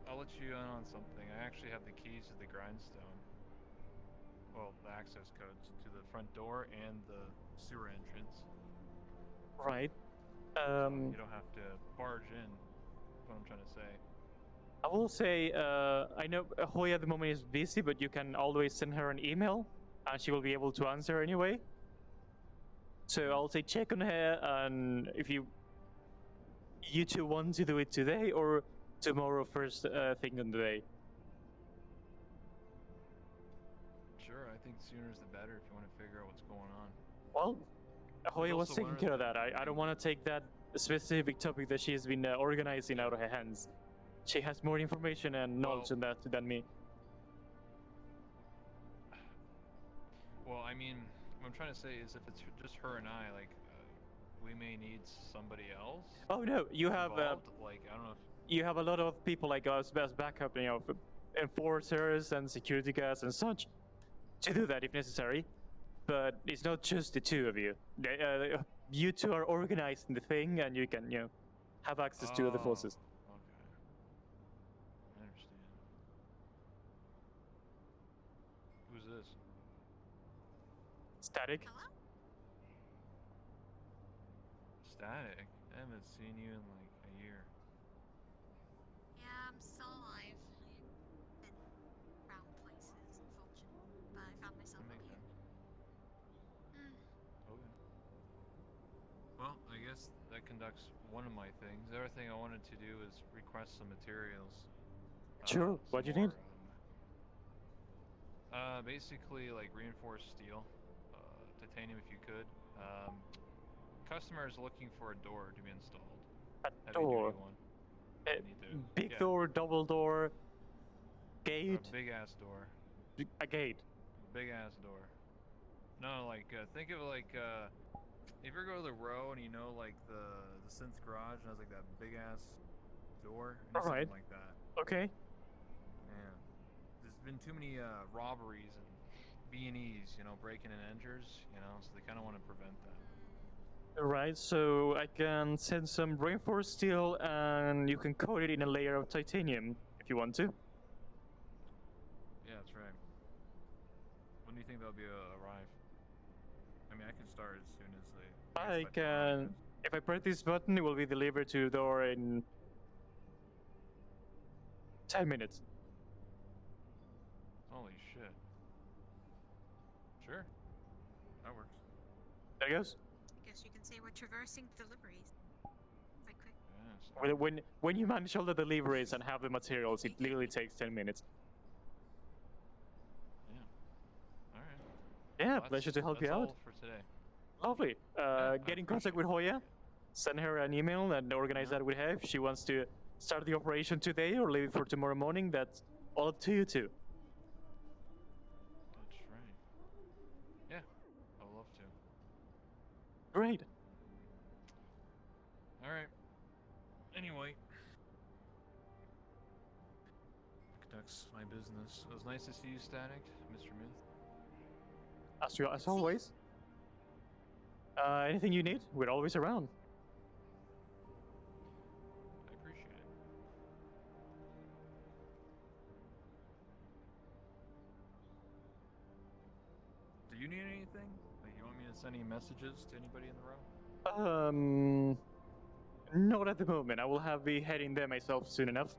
I'll let you in on something. I actually have the keys to the grindstone. Well, the access codes to the front door and the sewer entrance. Right. You don't have to barge in, is what I'm trying to say. I will say, I know Hoya at the moment is busy, but you can always send her an email, and she will be able to answer anyway. So I'll say check on her, and if you two want to do it today or tomorrow first thing on the day. Sure, I think sooner is the better if you want to figure out what's going on. Well, Hoya was also taking one care of other that. I don't want to take that specific topic that she's been organizing out of her hands. She has more information and knowledge on that than me. Well, I mean, what I'm trying to say is if it's just her and I, like, we may need somebody else. Oh no, you have involved. Like, I don't know if you have a lot of people like us as backup, you know, enforcers and security guards and such, to do that if necessary. But it's not just the two of you. You two are organizing the thing, and you can, you know, have access to other forces. Okay. I understand. Who's this? Static. Hello? Static? I haven't seen you in like a year. Yeah, I'm still alive. I've been around places, unfortunately, but I found myself That up makes here. sense. Okay. Well, I guess that conducts one of my things. The other thing I wanted to do is request some materials. Sure. What do you need? Basically like reinforced steel, titanium if you could. Customer is looking for a door to be installed. A Heavy duty door. one. Big yeah. door, double door, gate. A big ass door. A gate. Big ass door. No, like think of it like if you ever go to the row and you know like the synth garage and has like that big ass door, All right. something like that. Okay. Yeah. There's been too many robberies and B&Es, you know, breaking and enters, you know, so they kind of want to prevent that. Alright, so I can send some reinforced steel and you can coat it in a layer of titanium if you want to. Yeah, that's right. When do you think they'll be arrive? I mean, I can start as soon as they. I can. If I press this button, it will be delivered to the door in 10 minutes. Holy shit. Sure. That works. There it goes. I guess you can say we're traversing deliveries. Quite quick. Yes. When you manage all the deliveries and have the materials, it literally takes 10 minutes. Yeah. Alright. Yeah, Well, pleasure to help you that's out. all for today. Lovely. Get in contact with Hoya. Send her an email and organize that with her. If she wants to start the operation today or leave it for tomorrow morning, that's all up to you two. That's right. Yeah, I would love to. Great. Alright. Anyway. Conducts my business. It was nice to see you, Static, Mr. Myth. As always. Anything you need, we're always around. I appreciate it. Do you need anything? Like, you want me to send any messages to anybody in the row? Not at the moment. I will be heading there myself soon enough.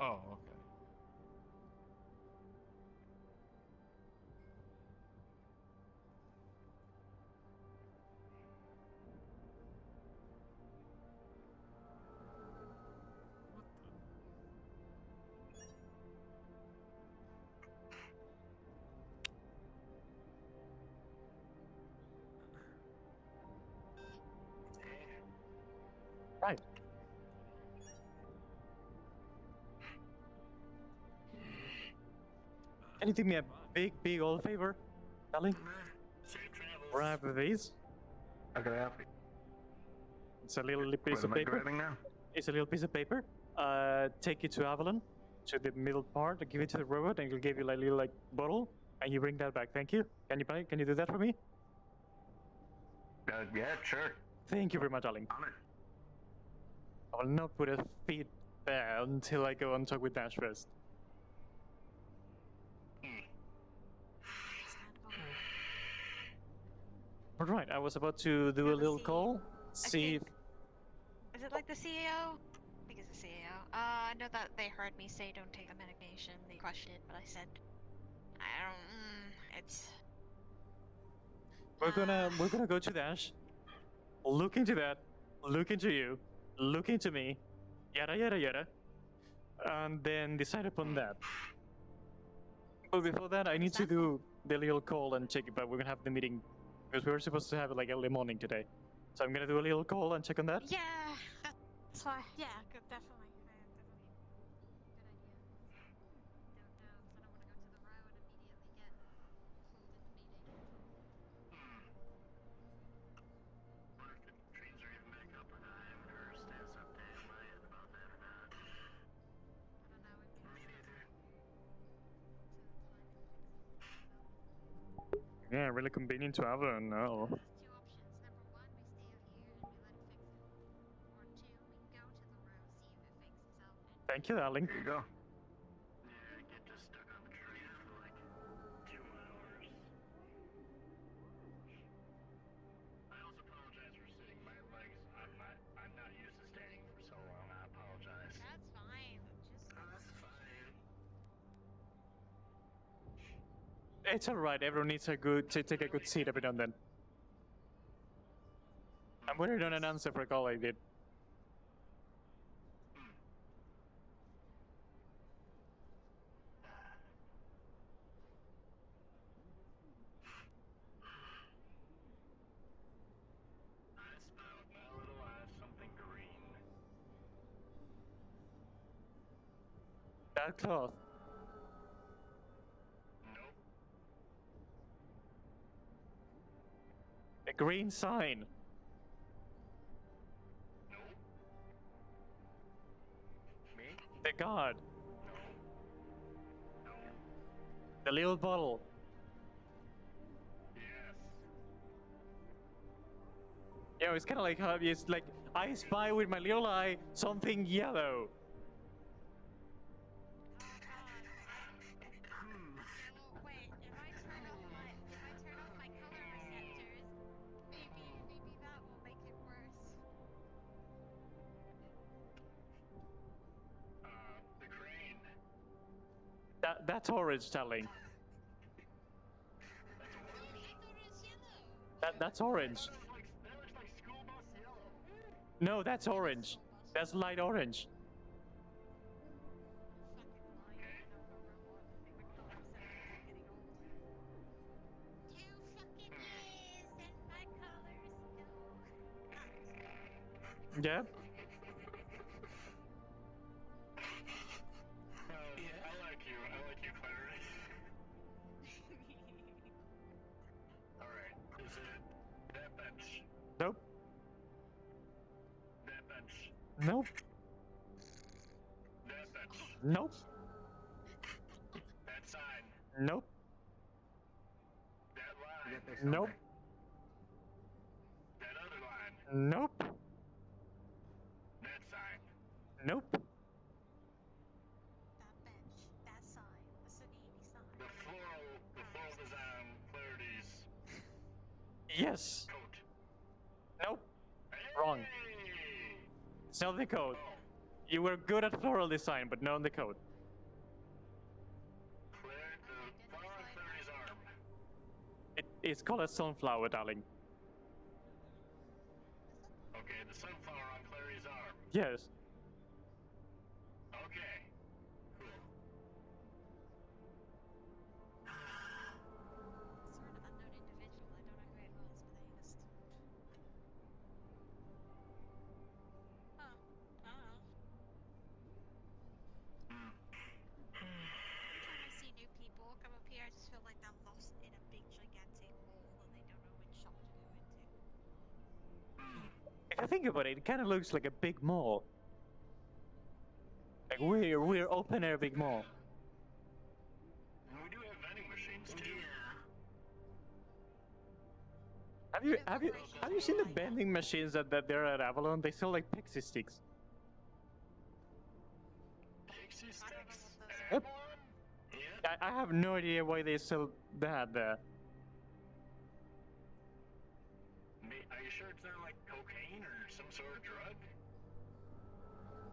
Oh, okay. Right. Can you do me a big old favor, darling? Grab these. How can I help you? It's a little piece What of am I paper. grabbing now? It's a little piece of paper. Take it to Avalon, to the middle part, give it to the robot, and he'll give you like a little bottle, and you bring that back. Thank you. Can you do that for me? Yeah, sure. Thank you very much, darling. On it. I will not put a feet there until I go and talk with Dash first. Alright, I was about to do a little call. See if... Is it like the CEO? I think it's the CEO. I know that they heard me say don't take the medication. They questioned it, but I said, I don't. It's. We're gonna go to Dash. Look into that. Look into you. Look into me. Yada yada yada. And then decide upon that. But before that, I need to do the little call and check it. But we're gonna have the meeting because we were supposed to have it like early morning today. So I'm gonna do a little call and check on that. Yeah, that's why. Yeah, good, definitely. Trains are getting back up or not. I haven't heard a status update on my end about that or not. Me neither. Yeah, really convenient to have a no. Thank you, darling. There you go. Yeah, I get just stuck on the train for like 2 hours. I also apologize for sitting my legs. I'm not used to standing for so long. I apologize. That's fine. That's fine. It's alright. Everyone needs to take a good seat every now and then. I'm waiting on an answer for a call I did. I spy with my little eyes something green. That cloth. Nope. A green sign. Nope. Me? The guard. No. No. The little bottle. Yes. Yeah, it's kind of like how it's like I spy with my little eye something yellow. Wait, if I turn off my color receptors, maybe that will make it worse. The crane. That's orange, darling. That's orange. That looks like school bus yellow. No, that's orange. That's light orange. Yeah. I like you. I like you, Clarity. Alright, is it that bench? Nope. That bench. Nope. That bench. Nope. That sign. Nope. That line. Nope. That other line. Nope. That sign. Nope. That bench, that sign, that's an 80 sign. The floral design, Clarity's Yes. coat. Nope. Wrong. It's not the code. You were good at floral design, but not on the code. The flower on Clarity's arm. It's called a sunflower, darling. Okay, the sunflower on Clary's arm. Yes. Okay. Cool. Sort of unknown individual, I don't know who it was, but they just... Huh. I don't know. Every time I see new people come up here, I just feel like they're lost in a big gigantic hole and they don't know which shop to go into. If I think about it, it kind of looks like a big mall. Like we're open air big mall. And we do have vending machines too. Have you seen the vending machines that there are at Avalon? They sell like pixie sticks. Pixie sticks? Yep. I have no idea why they sell that there. Are you sure it's not like cocaine or some sort of drug?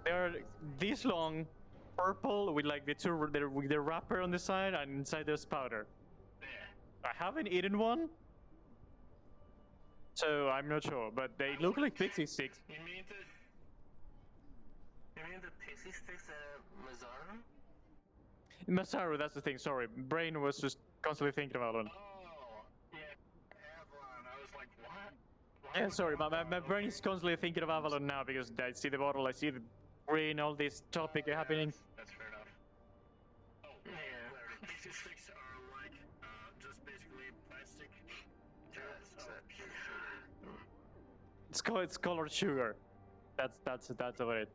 They're this long, purple with like with the wrapper on the side, and inside there's powder. Yeah. I haven't eaten one, so I'm not sure, but they look like pixie sticks. You mean the pixie sticks at Mazarno? Masaru, that's the thing. Sorry, brain was just constantly thinking about it. Yeah, sorry, my brain is constantly thinking of Avalon now because I see the bottle, I see the brain, all this topic happening. That's fair enough. Oh, yeah. PC sticks are like just basically plastic tubes of pure sugar. It's colored sugar. That's about it.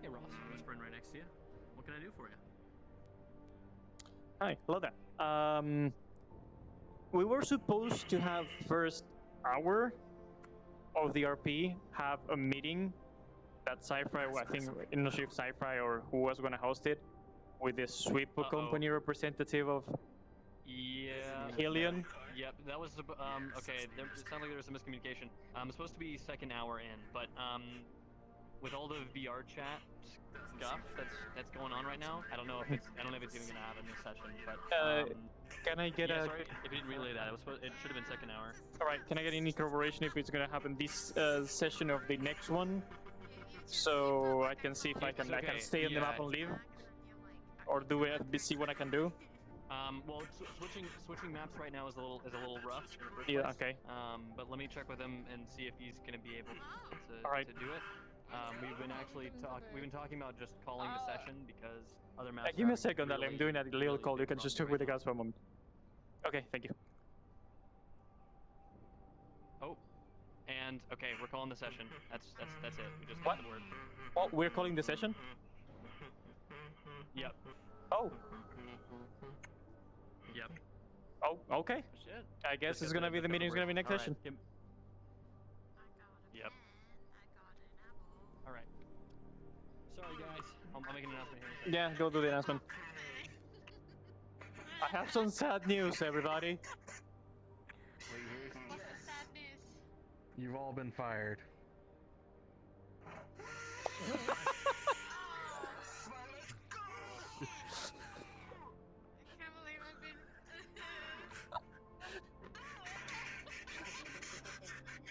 Hey Ross, whispering right next to you. What can I do for you? Hi, hello there. We were supposed to have first hour of the RP have a meeting that Sci-Fi, I think, I'm not sure if Sci-Fi or who was going to host it, with the sweep company representative of Yeah. Alien. Yep, that was okay. It sounded like there was some miscommunication. It's supposed to be second hour in, but with all the VR chat stuff that's going on right now, I don't know if it's even gonna happen this session. But can I get a? Sorry, if you didn't relay that, it should have been second hour. All right, can I get any corroboration if it's gonna happen this session of the next one, so I can see if I can stay on the map and leave, or do it? See what I can do. Well, switching maps right now is a little rough. Yeah. Okay. But let me check with him and see if he's gonna be able to do it. We've been talking about just calling the session because other maps. Give me a second, Dali. I'm doing a little call. You can just talk with the guys for a moment. Okay, thank you. Oh, and okay, we're calling the session. That's it. We just What? got the word. Oh, we're calling the session? Yep. Oh. Yep. Oh, okay. Shit. I guess it's gonna be the meeting's gonna be next session. Yep. All right. Sorry, guys. I'll make an announcement here. Yeah, go do the announcement. I have some sad news, everybody. You've all been fired.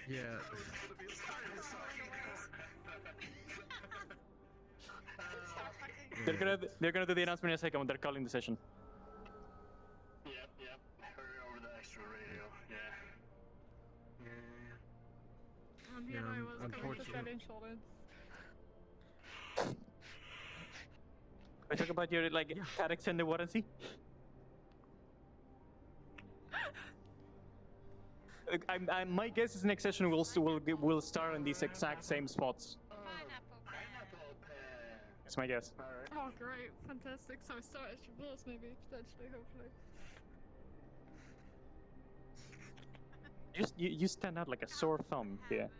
Yeah. They're gonna do the announcement in a second when they're calling the session. Yep. Heard over the extra radio. Yeah. Yeah, I was going to sell insurance. We talk about your cat extended warranty. My guess is next session will start in these exact same spots. That's my guess. Oh, great. Fantastic. So I start at Traverse, maybe, potentially, hopefully. You stand out like a sore thumb here.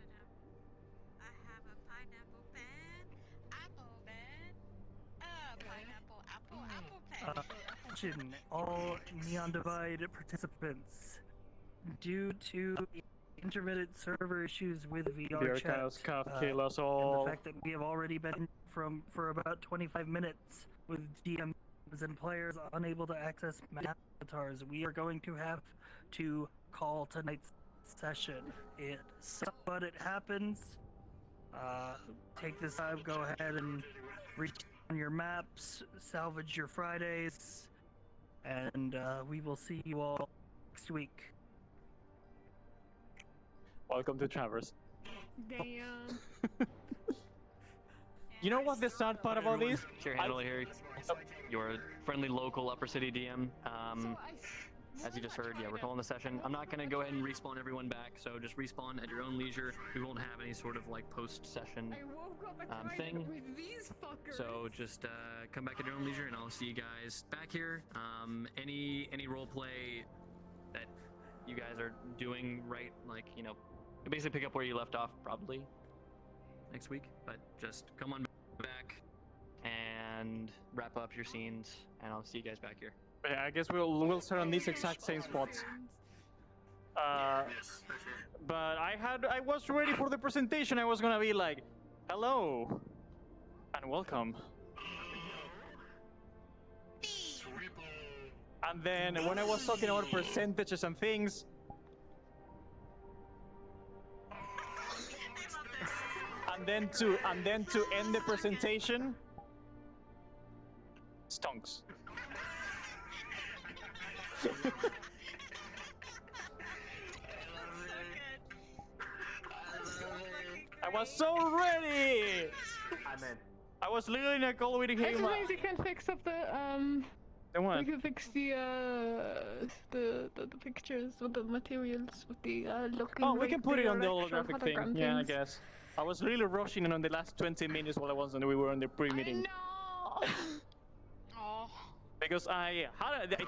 Attention, all Neon Divide participants. Due to intermittent server issues with VR chat, kill us and all. the fact that we have already been for about 25 minutes with DMs and players unable to access avatars, we are going to have to call tonight's session. It sucks, but it happens. Take this time, go ahead and reach on your maps, salvage your Fridays, and we will see you all next week. Welcome to Traverse. Damn. You know what the sad part about this? Chair handler here. Your friendly local Upper City DM. As you just heard, yeah, we're calling the session. I'm not gonna go ahead and respawn everyone back, so just respawn at your own leisure. We won't have any sort of post-session thing. With these fuckers. So just come back at your own leisure, and I'll see you guys back here. Any role play that you guys are doing right, basically pick up where you left off probably next week. But just come on back and wrap up your scenes, and I'll see you guys back here. Yeah, I guess we'll start on these exact same spots. But I was ready for the presentation. I was gonna be like, hello and welcome. And then when I was talking about percentages and things, and then to end the presentation, stonks. I was so ready. I'm in. I was literally in a call with That him. just means you can fix up the The what? You can fix the pictures with the materials with the looking. Oh, we can like put it on the actual holographic thing. hologram Yeah, I things. guess. I was really rushing in on the last 20 minutes while we were on the pre-meeting. Oh. Because I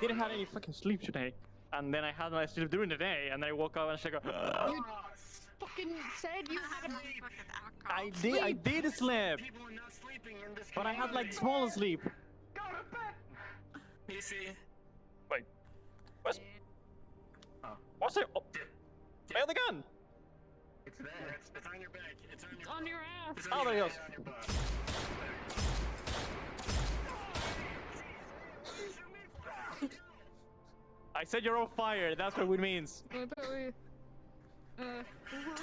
didn't have any fucking sleep today, and then I had my sleep during the day, and then I woke up and I go. You fucking said you had a I did sleep, but I had like small sleep. PC. Wait, what's it? Oh, I have the gun. It's there. It's on your back. It's on your. on your ass. It's Oh, there it goes. on your butt. I said you're on fire. That's what it means. I thought we,